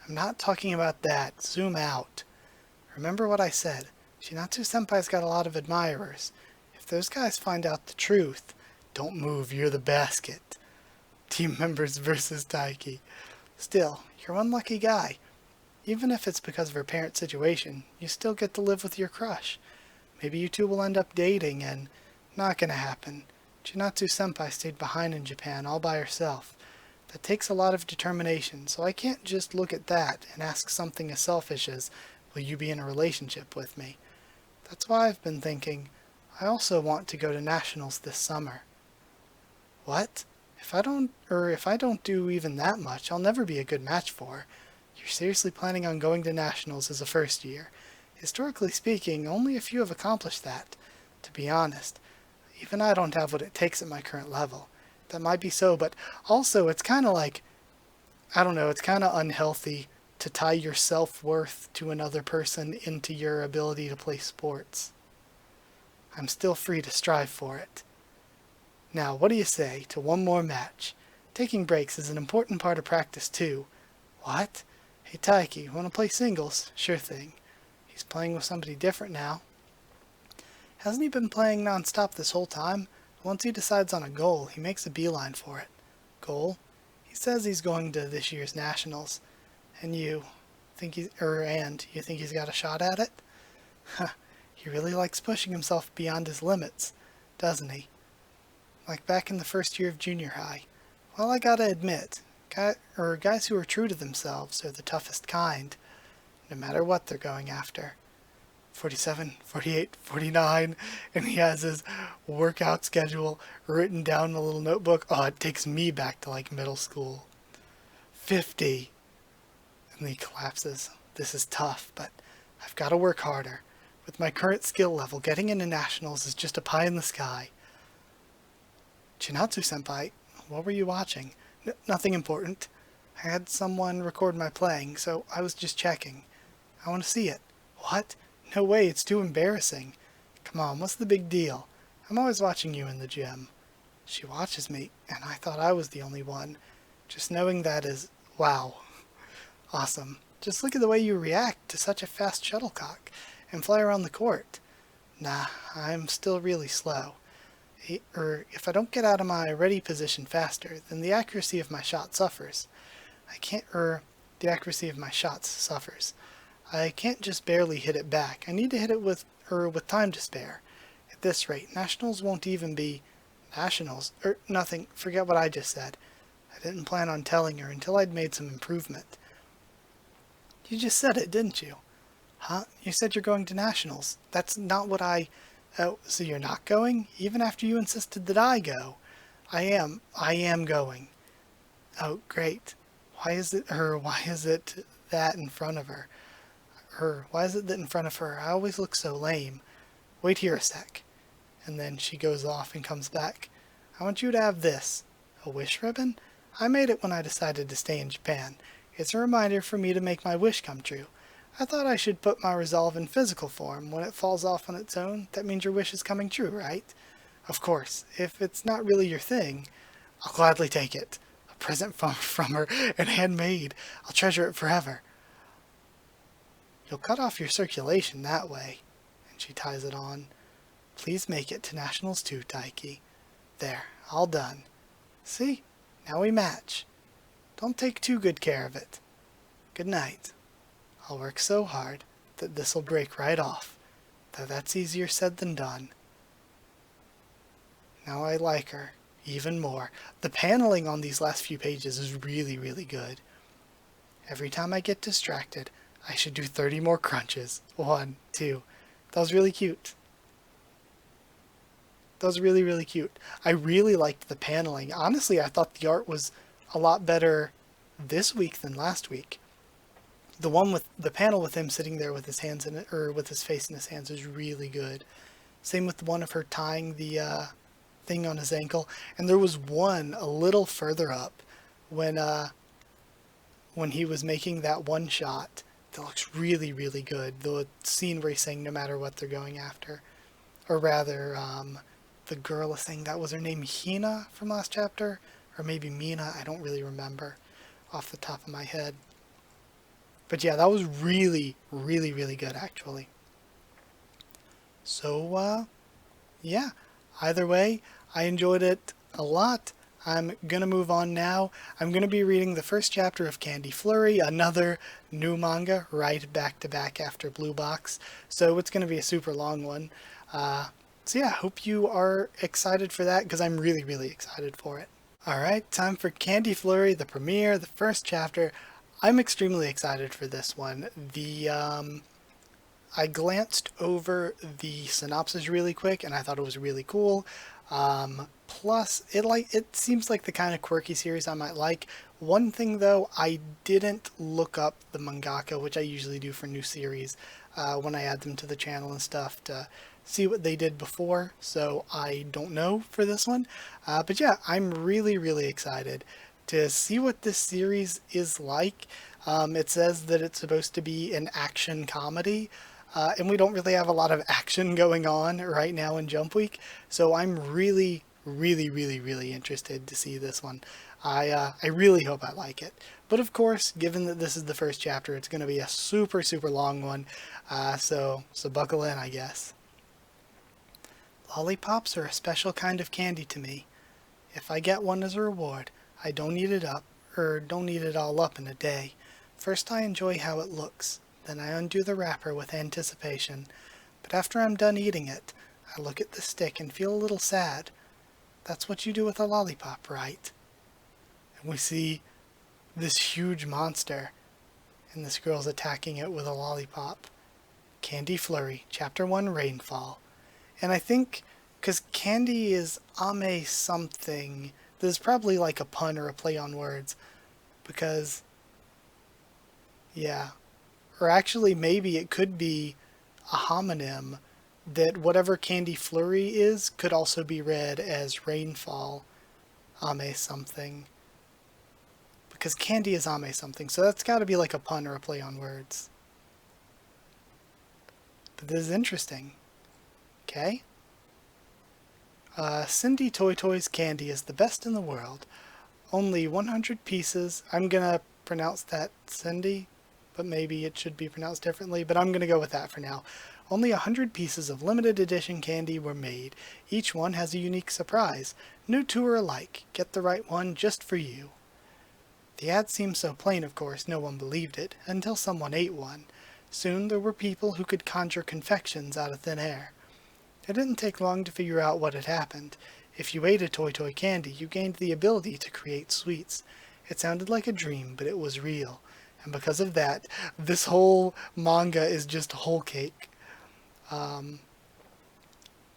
I'm not talking about that. Zoom out. Remember what I said. Shinatsu-senpai's got a lot of admirers. If those guys find out the truth, don't move, you're the basket. Team members versus Taiki. Still, you're one lucky guy. Even if it's because of her parents' situation, you still get to live with your crush. Maybe you two will end up dating and... Not gonna happen. Chinatsu-senpai stayed behind in Japan all by herself. That takes a lot of determination, so I can't just look at that and ask something as selfish as, will you be in a relationship with me? That's why I've been thinking, I also want to go to nationals this summer. What? If I don't do even that much, I'll never be a good match for her. You're seriously planning on going to nationals as a first year? Historically speaking, only a few have accomplished that. To be honest, even I don't have what it takes at my current level. That might be so, but also it's kind of like, I don't know, it's kind of unhealthy to tie your self-worth to another person into your ability to play sports. I'm still free to strive for it. Now, what do you say to one more match? Taking breaks is an important part of practice too. What? Hey Taiki, wanna play singles? Sure thing. He's playing with somebody different now. Hasn't he been playing non-stop this whole time? Once he decides on a goal, he makes a beeline for it. Goal? He says he's going to this year's nationals. And you think you think he's got a shot at it? Huh, he really likes pushing himself beyond his limits, doesn't he? Like back in the first year of junior high. Well, I gotta admit, guys who are true to themselves are the toughest kind, no matter what they're going after. 47, 48, 49, and he has his workout schedule written down in a little notebook. Oh, it takes me back to like middle school. 50. And then he collapses. This is tough, but I've got to work harder. With my current skill level, getting into nationals is just a pie in the sky. Chinatsu-senpai, what were you watching? Nothing important. I had someone record my playing, so I was just checking. I want to see it. What? No way, it's too embarrassing. Come on, what's the big deal? I'm always watching you in the gym. She watches me, and I thought I was the only one. Just knowing that is... wow. Awesome. Just look at the way you react to such a fast shuttlecock and fly around the court. Nah, I'm still really slow. If I don't get out of my ready position faster, then the accuracy of my shot suffers. The accuracy of my shots suffers. I can't just barely hit it back. I need to hit it with time to spare. At this rate, nationals won't even be nationals. Nothing. Forget what I just said. I didn't plan on telling her until I'd made some improvement. You just said it, didn't you? Huh? You said you're going to nationals. That's not what I... Oh, so you're not going? Even after you insisted that I go. I am going. Oh, great. Why is it that in front of her? Why is it that in front of her I always look so lame? Wait here a sec. And then she goes off and comes back. I want you to have this. A wish ribbon? I made it when I decided to stay in Japan. It's a reminder for me to make my wish come true. I thought I should put my resolve in physical form. When it falls off on its own, that means your wish is coming true, right? Of course, if it's not really your thing, I'll gladly take it. A present from her, and handmade. I'll treasure it forever. You'll cut off your circulation that way. And she ties it on. Please make it to nationals too, Taiki. There, all done. See? Now we match. Don't take too good care of it. Good night. I'll work so hard that this'll break right off, though that's easier said than done. Now I like her even more. The paneling on these last few pages is really, really good. Every time I get distracted, I should do 30 more crunches. 1, 2. That was really cute. That was really, really cute. I really liked the paneling. Honestly, I thought the art was a lot better this week than last week. The one with the panel with him sitting there with his hands in it, or with his face in his hands, is really good. Same with the one of her tying the thing on his ankle. And there was one a little further up when he was making that one shot that looks really, really good. The scene where he's saying no matter what they're going after. Or rather, the girl is saying that was her name, Hina, from last chapter? Or maybe Mina, I don't really remember off the top of my head. But yeah, that was really, really, really good, actually. So, yeah, either way, I enjoyed it a lot. I'm going to move on now. I'm going to be reading the first chapter of Candy Flurry, another new manga, right back to back after Blue Box. So it's going to be a super long one. So yeah, hope you are excited for that, because I'm really, really excited for it. Alright, time for Candy Flurry, the premiere, the first chapter. I'm extremely excited for this one. I glanced over the synopsis really quick, and I thought it was really cool. Plus, it seems like the kind of quirky series I might like. One thing though, I didn't look up the mangaka, which I usually do for new series when I add them to the channel and stuff, to see what they did before, so I don't know for this one. But yeah, I'm really, really excited to see what this series is like. It says that it's supposed to be an action comedy, and we don't really have a lot of action going on right now in Jump Week, so I'm really, really, really, really interested to see this one. I really hope I like it. But of course, given that this is the first chapter, it's going to be a super, super long one, so buckle in, I guess. Lollipops are a special kind of candy to me. If I get one as a reward, I don't eat it all up in a day. First I enjoy how it looks, then I undo the wrapper with anticipation. But after I'm done eating it, I look at the stick and feel a little sad. That's what you do with a lollipop, right? And we see this huge monster, and this girl's attacking it with a lollipop. Candy Flurry, Chapter 1, Rainfall. And I think, because Candy is Ame something, this is probably like a pun or a play on words, because, yeah. Or actually, maybe it could be a homonym, that whatever Candy Flurry is could also be read as Rainfall, Ame something. Because Candy is Ame something, so that's got to be like a pun or a play on words. But this is interesting. Okay. Cindy Toy Toy's candy is the best in the world. Only 100 pieces. I'm gonna pronounce that Cindy, but maybe it should be pronounced differently, but I'm gonna go with that for now. Only 100 pieces of limited edition candy were made. Each one has a unique surprise. No two are alike. Get the right one just for you. The ad seemed so plain, of course, no one believed it, until someone ate one. Soon there were people who could conjure confections out of thin air. It didn't take long to figure out what had happened. If you ate a Toy Toy candy, you gained the ability to create sweets. It sounded like a dream, but it was real. And because of that, this whole manga is just whole cake.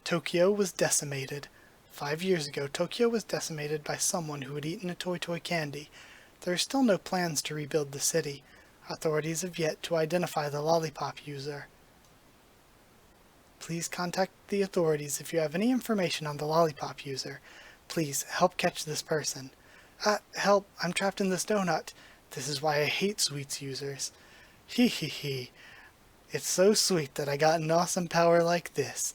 Tokyo was decimated. 5 years ago, Tokyo was decimated by someone who had eaten a Toy Toy candy. There are still no plans to rebuild the city. Authorities have yet to identify the lollipop user. Please contact the authorities if you have any information on the lollipop user. Please, help catch this person. Help, I'm trapped in this donut. This is why I hate sweets users. Hee hee hee. It's so sweet that I got an awesome power like this.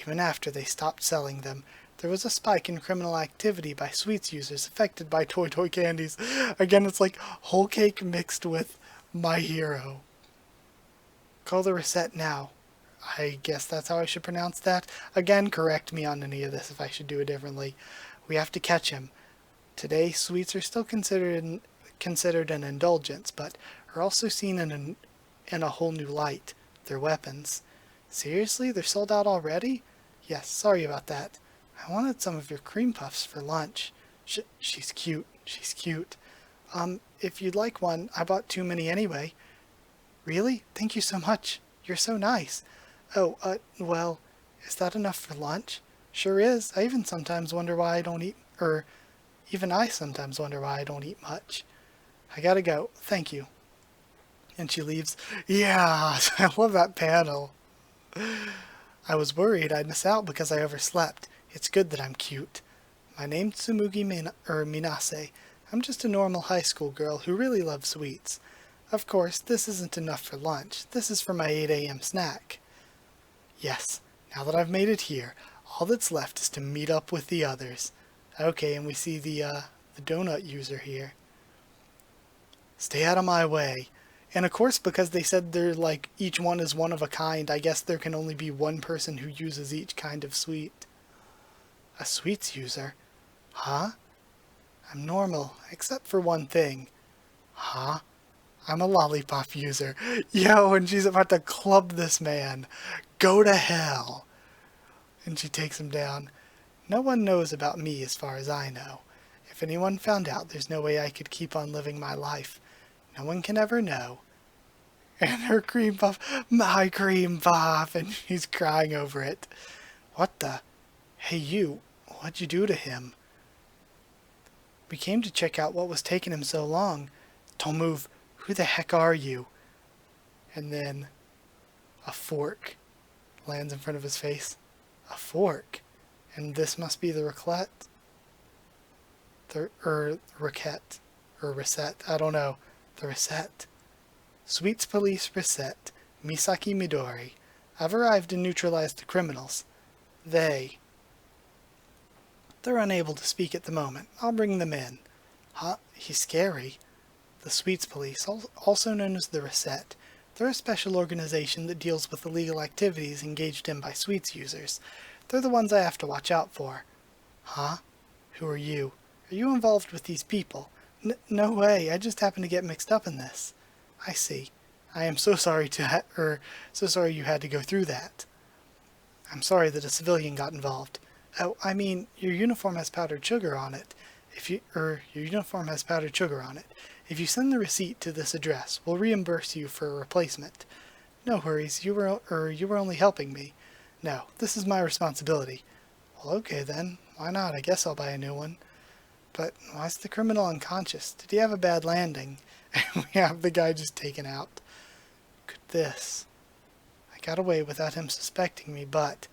Even after they stopped selling them, there was a spike in criminal activity by sweets users affected by Toy Toy candies. Again, it's like whole cake mixed with My Hero. Call the reset now. I guess that's how I should pronounce that. Again, correct me on any of this if I should do it differently. We have to catch him. Today, sweets are still considered an indulgence, but are also seen in a whole new light. They're weapons. Seriously? They're sold out already? Yes, sorry about that. I wanted some of your cream puffs for lunch. She's cute. She's cute. If you'd like one, I bought too many anyway. Really? Thank you so much. You're so nice. Oh, well, is that enough for lunch? Sure is. I even sometimes wonder why I don't eat, even I sometimes wonder why I don't eat much. I gotta go. Thank you. And she leaves. Yeah, I love that panel. I was worried I'd miss out because I overslept. It's good that I'm cute. My name's Minase. I'm just a normal high school girl who really loves sweets. Of course, this isn't enough for lunch. This is for my 8 a.m. snack. Yes, now that I've made it here, all that's left is to meet up with the others. Okay, and we see the donut user here. Stay out of my way. And of course, because they said they're like, each one is one of a kind, I guess there can only be one person who uses each kind of sweet. A sweets user? Huh? I'm normal, except for one thing. Huh? I'm a lollipop user. Yo, and she's about to club this man. Go to hell. And she takes him down. No one knows about me as far as I know. If anyone found out, there's no way I could keep on living my life. No one can ever know. And her cream puff, my cream puff, and she's crying over it. What the? Hey you, what'd you do to him? We came to check out what was taking him so long. Don't move. Who the heck are you? And then a fork lands in front of his face. A fork. And this must be the raclette. Raquette. Or Reset. I don't know. The Reset. Sweets Police Reset. Misaki Midori. I've arrived and neutralized the criminals. They're unable to speak at the moment. I'll bring them in. Huh? He's scary. The Sweets Police, also known as the Reset. They're a special organization that deals with illegal activities engaged in by sweets users. They're the ones I have to watch out for. Huh? Who are you? Are you involved with these people? No way, I just happened to get mixed up in this. I see. I am so sorry so sorry you had to go through that. I'm sorry that a civilian got involved. Oh, I mean, your uniform has powdered sugar on it. Your uniform has powdered sugar on it. If you send the receipt to this address, we'll reimburse you for a replacement. No worries, you were only helping me. No, this is my responsibility. Well, okay then. Why not? I guess I'll buy a new one. But why's the criminal unconscious? Did he have a bad landing? And we have the guy just taken out. Look at this. I got away without him suspecting me, but...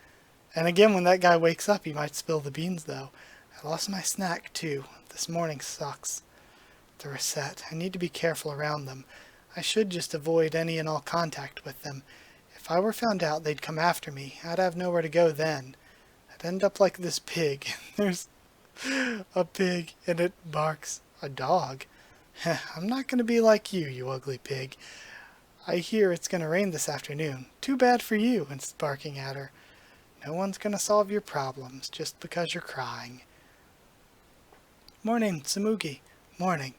And again, when that guy wakes up, he might spill the beans, though. I lost my snack, too. This morning sucks. The Reset. I need to be careful around them. I should just avoid any and all contact with them. If I were found out they'd come after me, I'd have nowhere to go then. I'd end up like this pig. There's a pig, and it barks. A dog? I'm not going to be like you ugly pig. I hear it's going to rain this afternoon. Too bad for you, and it's barking at her. No one's going to solve your problems just because you're crying. Morning, Tsumugi. Morning.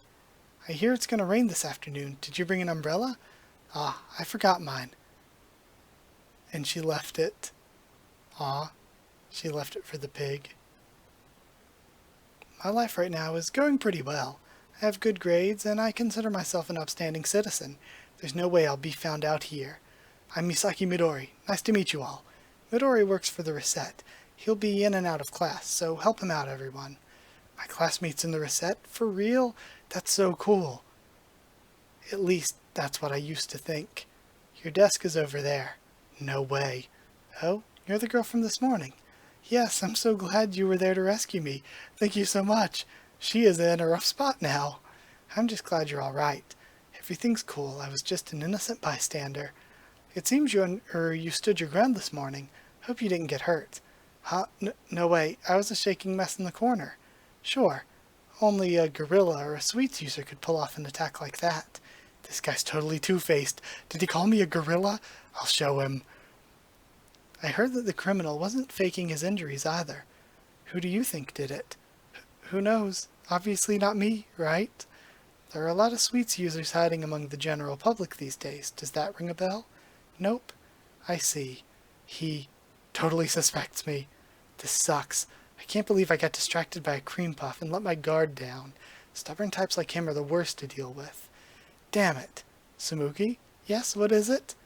I hear it's going to rain this afternoon. Did you bring an umbrella? Ah, I forgot mine. And she left it. Ah, she left it for the pig. My life right now is going pretty well. I have good grades, and I consider myself an upstanding citizen. There's no way I'll be found out here. I'm Misaki Midori. Nice to meet you all. Midori works for the Reset. He'll be in and out of class, so help him out, everyone. My classmates in the Reset? For real? That's so cool. At least, that's what I used to think. Your desk is over there. No way. Oh, you're the girl from this morning. Yes, I'm so glad you were there to rescue me. Thank you so much. She is in a rough spot now. I'm just glad you're all right. Everything's cool. I was just an innocent bystander. It seems you stood your ground this morning. Hope you didn't get hurt. Huh? No way. I was a shaking mess in the corner. Sure. Only a gorilla or a sweets user could pull off an attack like that. This guy's totally two-faced. Did he call me a gorilla? I'll show him. I heard that the criminal wasn't faking his injuries either. Who do you think did it? Who knows? Obviously not me, right? There are a lot of sweets users hiding among the general public these days. Does that ring a bell? Nope. I see. He totally suspects me. This sucks. I can't believe I got distracted by a cream puff and let my guard down. Stubborn types like him are the worst to deal with. Damn it. Samuki? Yes, what is it?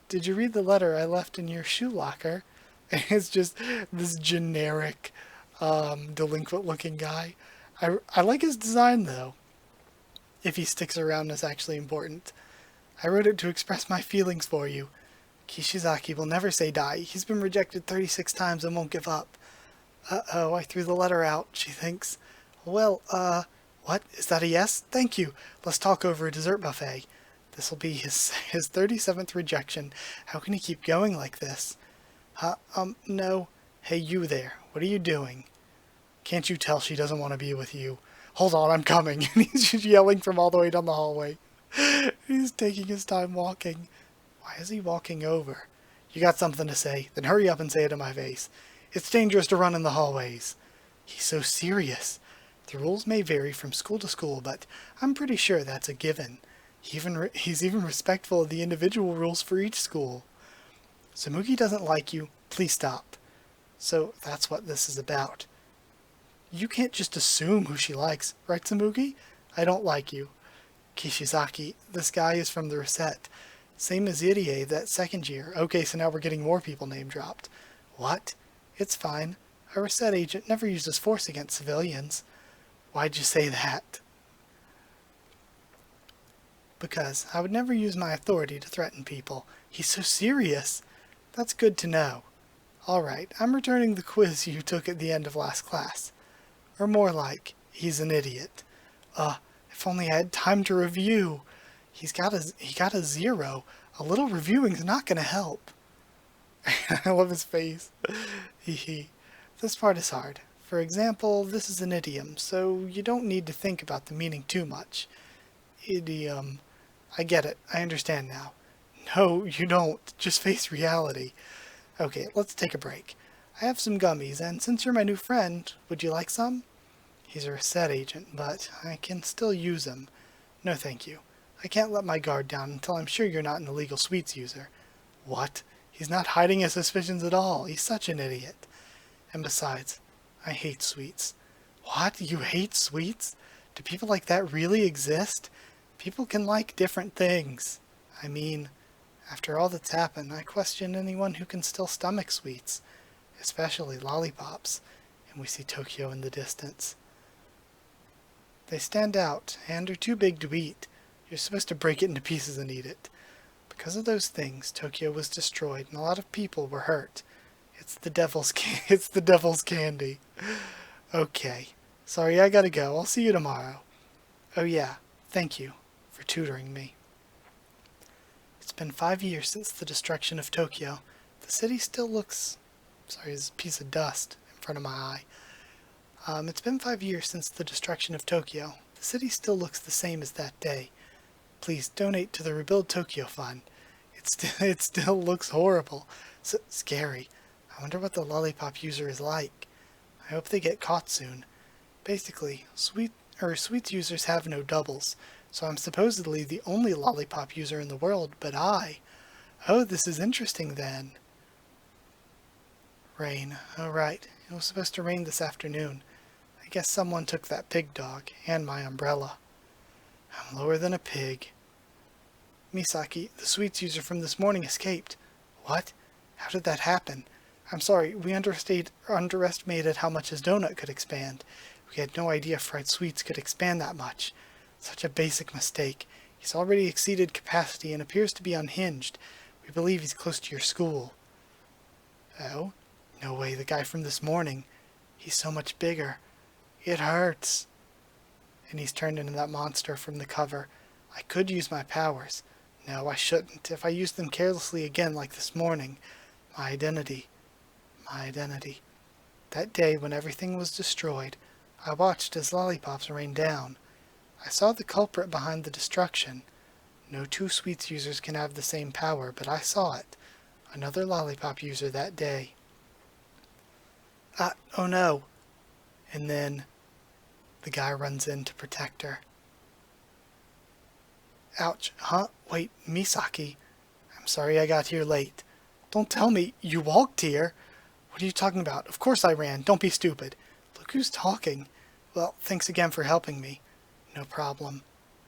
Did you read the letter I left in your shoe locker? It's just this generic, delinquent-looking guy. I like his design, though. If he sticks around, is actually important. I wrote it to express my feelings for you. Kishizaki will never say die. He's been rejected 36 times and won't give up. Uh-oh, I threw the letter out, she thinks. Well, what? Is that a yes? Thank you. Let's talk over a dessert buffet. This'll be his 37th rejection. How can he keep going like this? No. Hey, you there. What are you doing? Can't you tell she doesn't want to be with you? Hold on, I'm coming. And he's just yelling from all the way down the hallway. He's taking his time walking. Why is he walking over? You got something to say? Then hurry up and say it in my face. It's dangerous to run in the hallways. He's so serious. The rules may vary from school to school, but I'm pretty sure that's a given. He's even respectful of the individual rules for each school. Samuki doesn't like you. Please stop. So that's what this is about. You can't just assume who she likes, right, Samuki? I don't like you. Kishizaki, this guy is from the Reset. Same as Irie that second year. Okay, so now we're getting more people name dropped. What? It's fine. A Reset agent never uses force against civilians. Why'd you say that? Because I would never use my authority to threaten people. He's so serious. That's good to know. Alright, I'm returning the quiz you took at the end of last class. Or more like, he's an idiot. If only I had time to review. He got a 0. A little reviewing's not gonna help. I love his face. Hee. This part is hard. For example, this is an idiom, so you don't need to think about the meaning too much. Idiom. I get it. I understand now. No, you don't. Just face reality. Okay, let's take a break. I have some gummies, and since you're my new friend, would you like some? He's a reset agent, but I can still use him. No thank you. I can't let my guard down until I'm sure you're not an illegal sweets user. What? He's not hiding his suspicions at all. He's such an idiot. And besides, I hate sweets. What? You hate sweets? Do people like that really exist? People can like different things. I mean, after all that's happened, I question anyone who can still stomach sweets, especially lollipops, and we see Tokyo in the distance. They stand out and are too big to eat. You're supposed to break it into pieces and eat it. Because of those things, Tokyo was destroyed and a lot of people were hurt. It's the devil's candy. Okay. Sorry, I gotta go. I'll see you tomorrow. Oh yeah, thank you for tutoring me. It's been 5 years since the destruction of Tokyo. The city still looks... Sorry, there's a piece of dust in front of my eye. It's been 5 years since the destruction of Tokyo. The city still looks the same as that day. Please donate to the Rebuild Tokyo Fund. It still looks horrible. Scary. I wonder what the lollipop user is like. I hope they get caught soon. Basically, sweets users have no doubles, so I'm supposedly the only lollipop user in the world, but Oh, this is interesting then. Rain. Oh right, it was supposed to rain this afternoon. I guess someone took that pig dog, and my umbrella. I'm lower than a pig. Misaki, the sweets user from this morning escaped. What? How did that happen? I'm sorry, we underestimated how much his donut could expand. We had no idea fried sweets could expand that much. Such a basic mistake. He's already exceeded capacity and appears to be unhinged. We believe he's close to your school. Oh? No way, the guy from this morning. He's so much bigger. It hurts. And he's turned into that monster from the cover. I could use my powers. No, I shouldn't. If I used them carelessly again like this morning. My identity. That day when everything was destroyed, I watched as lollipops rained down. I saw the culprit behind the destruction. No two sweets users can have the same power, but I saw it. Another lollipop user that day. Oh no. And then the guy runs in to protect her. Ouch. Huh? Wait, Misaki. I'm sorry I got here late. Don't tell me you walked here. What are you talking about? Of course I ran. Don't be stupid. Look who's talking. Well, thanks again for helping me. No problem.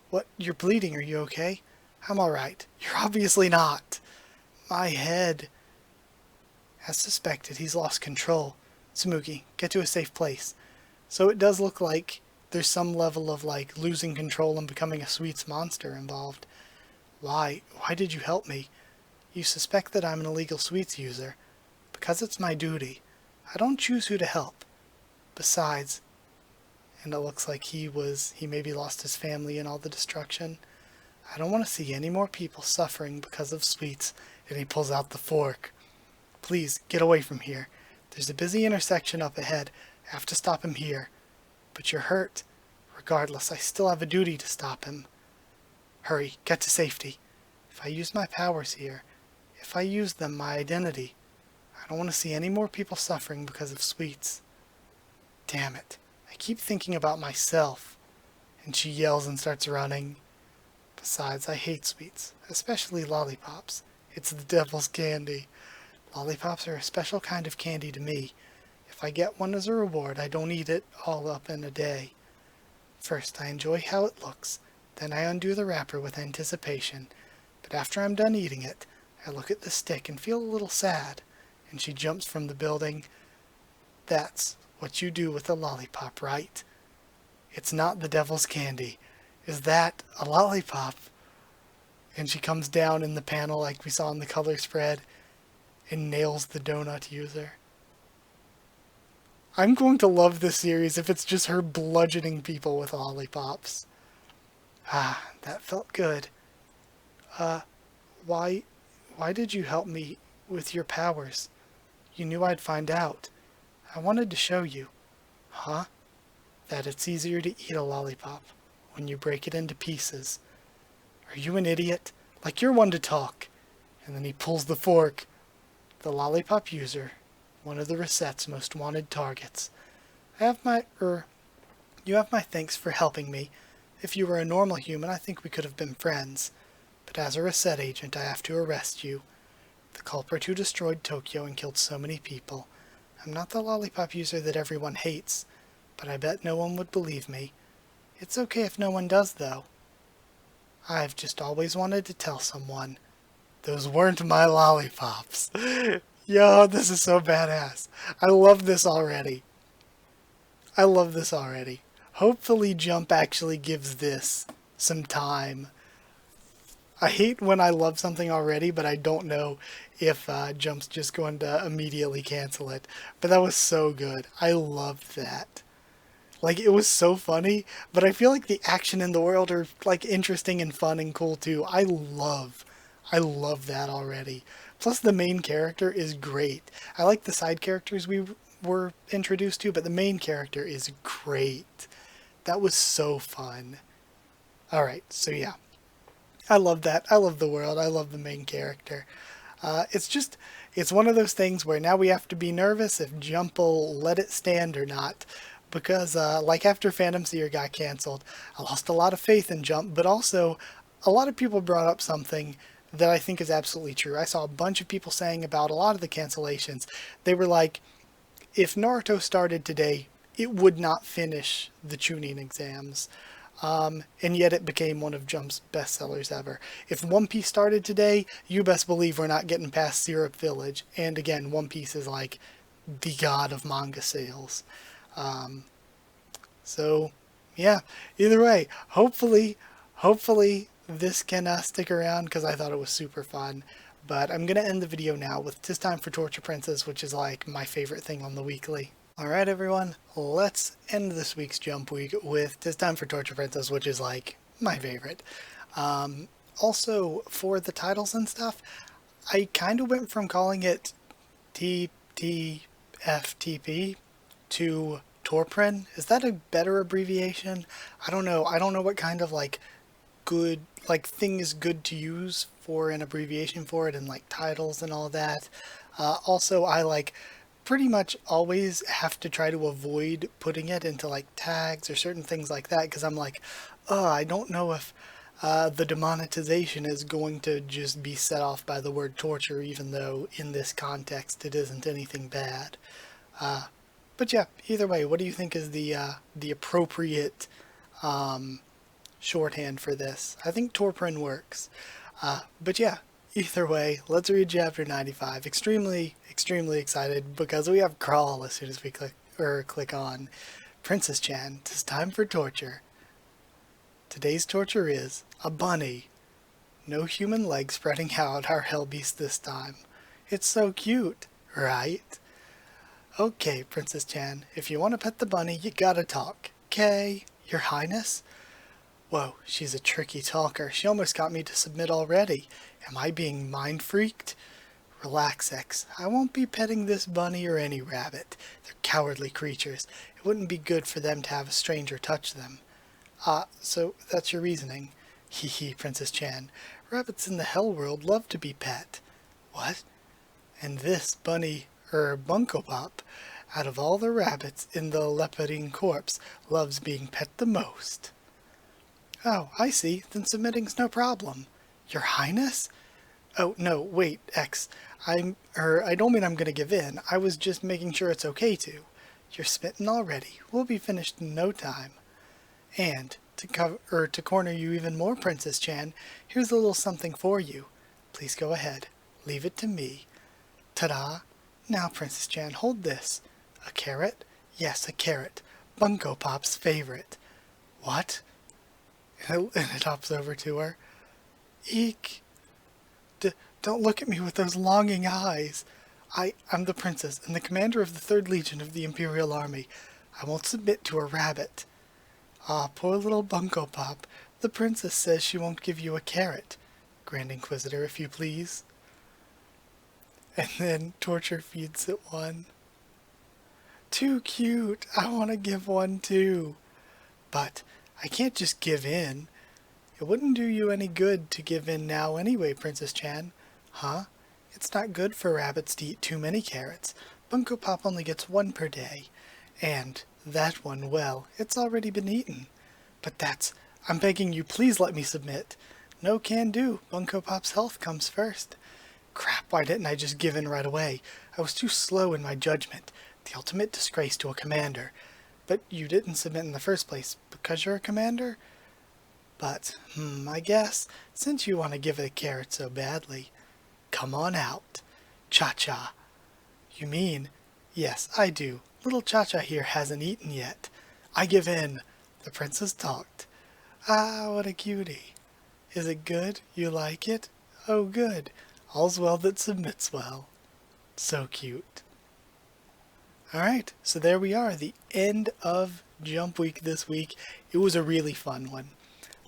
What? You're bleeding. Are you okay? I'm alright. You're obviously not. My head. As suspected, he's lost control. Tsumugi, get to a safe place. So it does look like there's some level of like losing control and becoming a sweets monster involved. Why? Why did you help me? You suspect that I'm an illegal sweets user. Because it's my duty. I don't choose who to help. Besides, and it looks like he maybe lost his family in all the destruction. I don't want to see any more people suffering because of sweets. And he pulls out the fork. Please, get away from here. There's a busy intersection up ahead. I have to stop him here. But you're hurt. Regardless, I still have a duty to stop him. Hurry, get to safety. If I use my powers here, if I use them, my identity, I don't want to see any more people suffering because of sweets. Damn it. I keep thinking about myself. And she yells and starts running. Besides, I hate sweets, especially lollipops. It's the devil's candy. Lollipops are a special kind of candy to me. If I get one as a reward, I don't eat it all up in a day. First, I enjoy how it looks. Then I undo the wrapper with anticipation. But after I'm done eating it, I look at the stick and feel a little sad. And she jumps from the building. That's what you do with a lollipop, right? It's not the devil's candy. Is that a lollipop? And she comes down in the panel like we saw in the color spread and nails the donut user. I'm going to love this series if it's just her bludgeoning people with lollipops. Ah, that felt good. Why did you help me with your powers? You knew I'd find out. I wanted to show you. Huh? That it's easier to eat a lollipop when you break it into pieces. Are you an idiot? Like you're one to talk. And then he pulls the fork. The lollipop user, one of the Reset's most wanted targets. You have my thanks for helping me. If you were a normal human, I think we could have been friends. But as a Reset agent, I have to arrest you. The culprit who destroyed Tokyo and killed so many people. I'm not the lollipop user that everyone hates, but I bet no one would believe me. It's okay if no one does, though. I've just always wanted to tell someone. Those weren't my lollipops. Yo, this is so badass. I love this already. Hopefully Jump actually gives this some time. I hate when I love something already, but I don't know if Jump's just going to immediately cancel it. But that was so good. I loved that. Like, it was so funny, but I feel like the action in the world are, like, interesting and fun and cool, too. I love that already. Plus, the main character is great. I like the side characters we were introduced to, but the main character is great. That was so fun. Alright, so yeah. I love that. I love the world. I love the main character. It's one of those things where now we have to be nervous if Jump will let it stand or not. Because, like after Phantom Seer got canceled, I lost a lot of faith in Jump, but also a lot of people brought up something that I think is absolutely true. I saw a bunch of people saying about a lot of the cancellations. They were like, if Naruto started today, it would not finish the Chunin exams. And yet it became one of Jump's bestsellers ever. If One Piece started today, you best believe we're not getting past Syrup Village. And again, One Piece is like the god of manga sales. So, yeah, either way, hopefully this can stick around because I thought it was super fun. But I'm going to end the video now with "'Tis Time for Torture Princess," which is like my favorite thing on the weekly. Alright everyone, let's end this week's Jump Week with "'Tis Time for Torture Princess," which is like my favorite. Also, for the titles and stuff, I kind of went from calling it TTFTP to TorPrin. Is that a better abbreviation? I don't know. I don't know what kind of like good thing is good to use for an abbreviation for it and like titles and all that. Also, I like pretty much always have to try to avoid putting it into like tags or certain things like that because I'm like, oh, I don't know if the demonetization is going to just be set off by the word torture, even though in this context it isn't anything bad. But yeah, either way, what do you think is the appropriate shorthand for this? I think TorPrin works. But yeah, either way, let's read chapter 95. Extremely, extremely excited because we have Crawl as soon as we click on Princess Chan. Tis time for torture. Today's torture is a bunny. No human legs spreading out our hell beast this time. It's so cute, right? Okay, Princess Chan, if you want to pet the bunny, you gotta talk. 'Kay, Your Highness? Whoa, she's a tricky talker. She almost got me to submit already. Am I being mind-freaked? Relax, X. I won't be petting this bunny or any rabbit. They're cowardly creatures. It wouldn't be good for them to have a stranger touch them. So that's your reasoning. Hee hee, Princess Chan. Rabbits in the hell world love to be pet. What? And this bunny, Bunko Pop, out of all the rabbits in the Leopardine Corps, loves being pet the most. Oh, I see. Then submitting's no problem. Your Highness? Oh, no, wait, X. I don't mean I'm gonna give in. I was just making sure it's okay to. You're smitten already. We'll be finished in no time. And, to corner you even more, Princess Chan, here's a little something for you. Please go ahead. Leave it to me. Ta-da! Now, Princess Chan, hold this. A carrot? Yes, a carrot. Bunko Pop's favorite. What? And it hops over to her. Eek! Don't look at me with those longing eyes. I'm the princess and the commander of the 3rd Legion of the Imperial Army. I won't submit to a rabbit. Ah, poor little Bunko Pop. The princess says she won't give you a carrot. Grand Inquisitor, if you please. And then Torture feeds it one. Too cute. I want to give one too. But I can't just give in. It wouldn't do you any good to give in now anyway, Princess Chan. Huh? It's not good for rabbits to eat too many carrots. Bunko Pop only gets one per day. And that one, well, it's already been eaten. But I'm begging you, please let me submit. No can do. Bunko Pop's health comes first. Crap, why didn't I just give in right away? I was too slow in my judgment. The ultimate disgrace to a commander. But you didn't submit in the first place because you're a commander? But, I guess, since you want to give it a carrot so badly, come on out. Cha-Cha. You mean? Yes, I do. Little Cha-Cha here hasn't eaten yet. I give in. The princess talked. Ah, what a cutie. Is it good? You like it? Oh, good. All's well that submits well. So cute. Alright, so there we are, the end of Jump Week this week. It was a really fun one.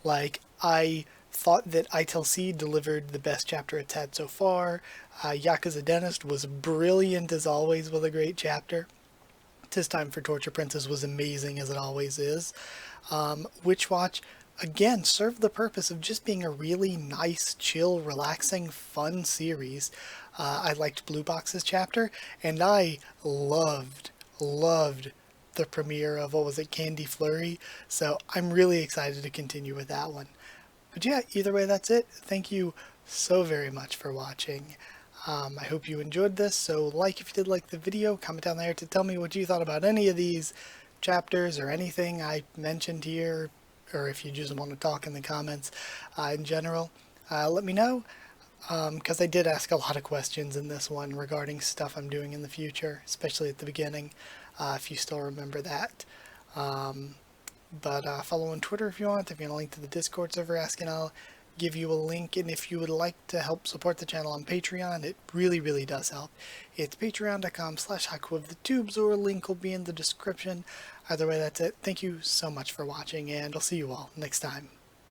Like, I thought that ITLC delivered the best chapter it's had so far. Yakuza Dentist was brilliant as always with a great chapter. Tis Time for Torture Princess was amazing as it always is. Witch Watch, again, served the purpose of just being a really nice, chill, relaxing, fun series. I liked Blue Box's chapter, and I loved the premiere of, what was it, Candy Flurry, so I'm really excited to continue with that one. But yeah, either way, that's it. Thank you so very much for watching. I hope you enjoyed this, so like if you did like the video, comment down there to tell me what you thought about any of these chapters or anything I mentioned here, or if you just want to talk in the comments in general. Let me know, because I did ask a lot of questions in this one regarding stuff I'm doing in the future, especially at the beginning, if you still remember that. But follow on Twitter if you want. If you want a link to the Discord server, ask and I'll give you a link. And if you would like to help support the channel on Patreon, it really, really does help. It's patreon.com/Haku of the Tubes, or a link will be in the description. Either way, that's it. Thank you so much for watching, and I'll see you all next time.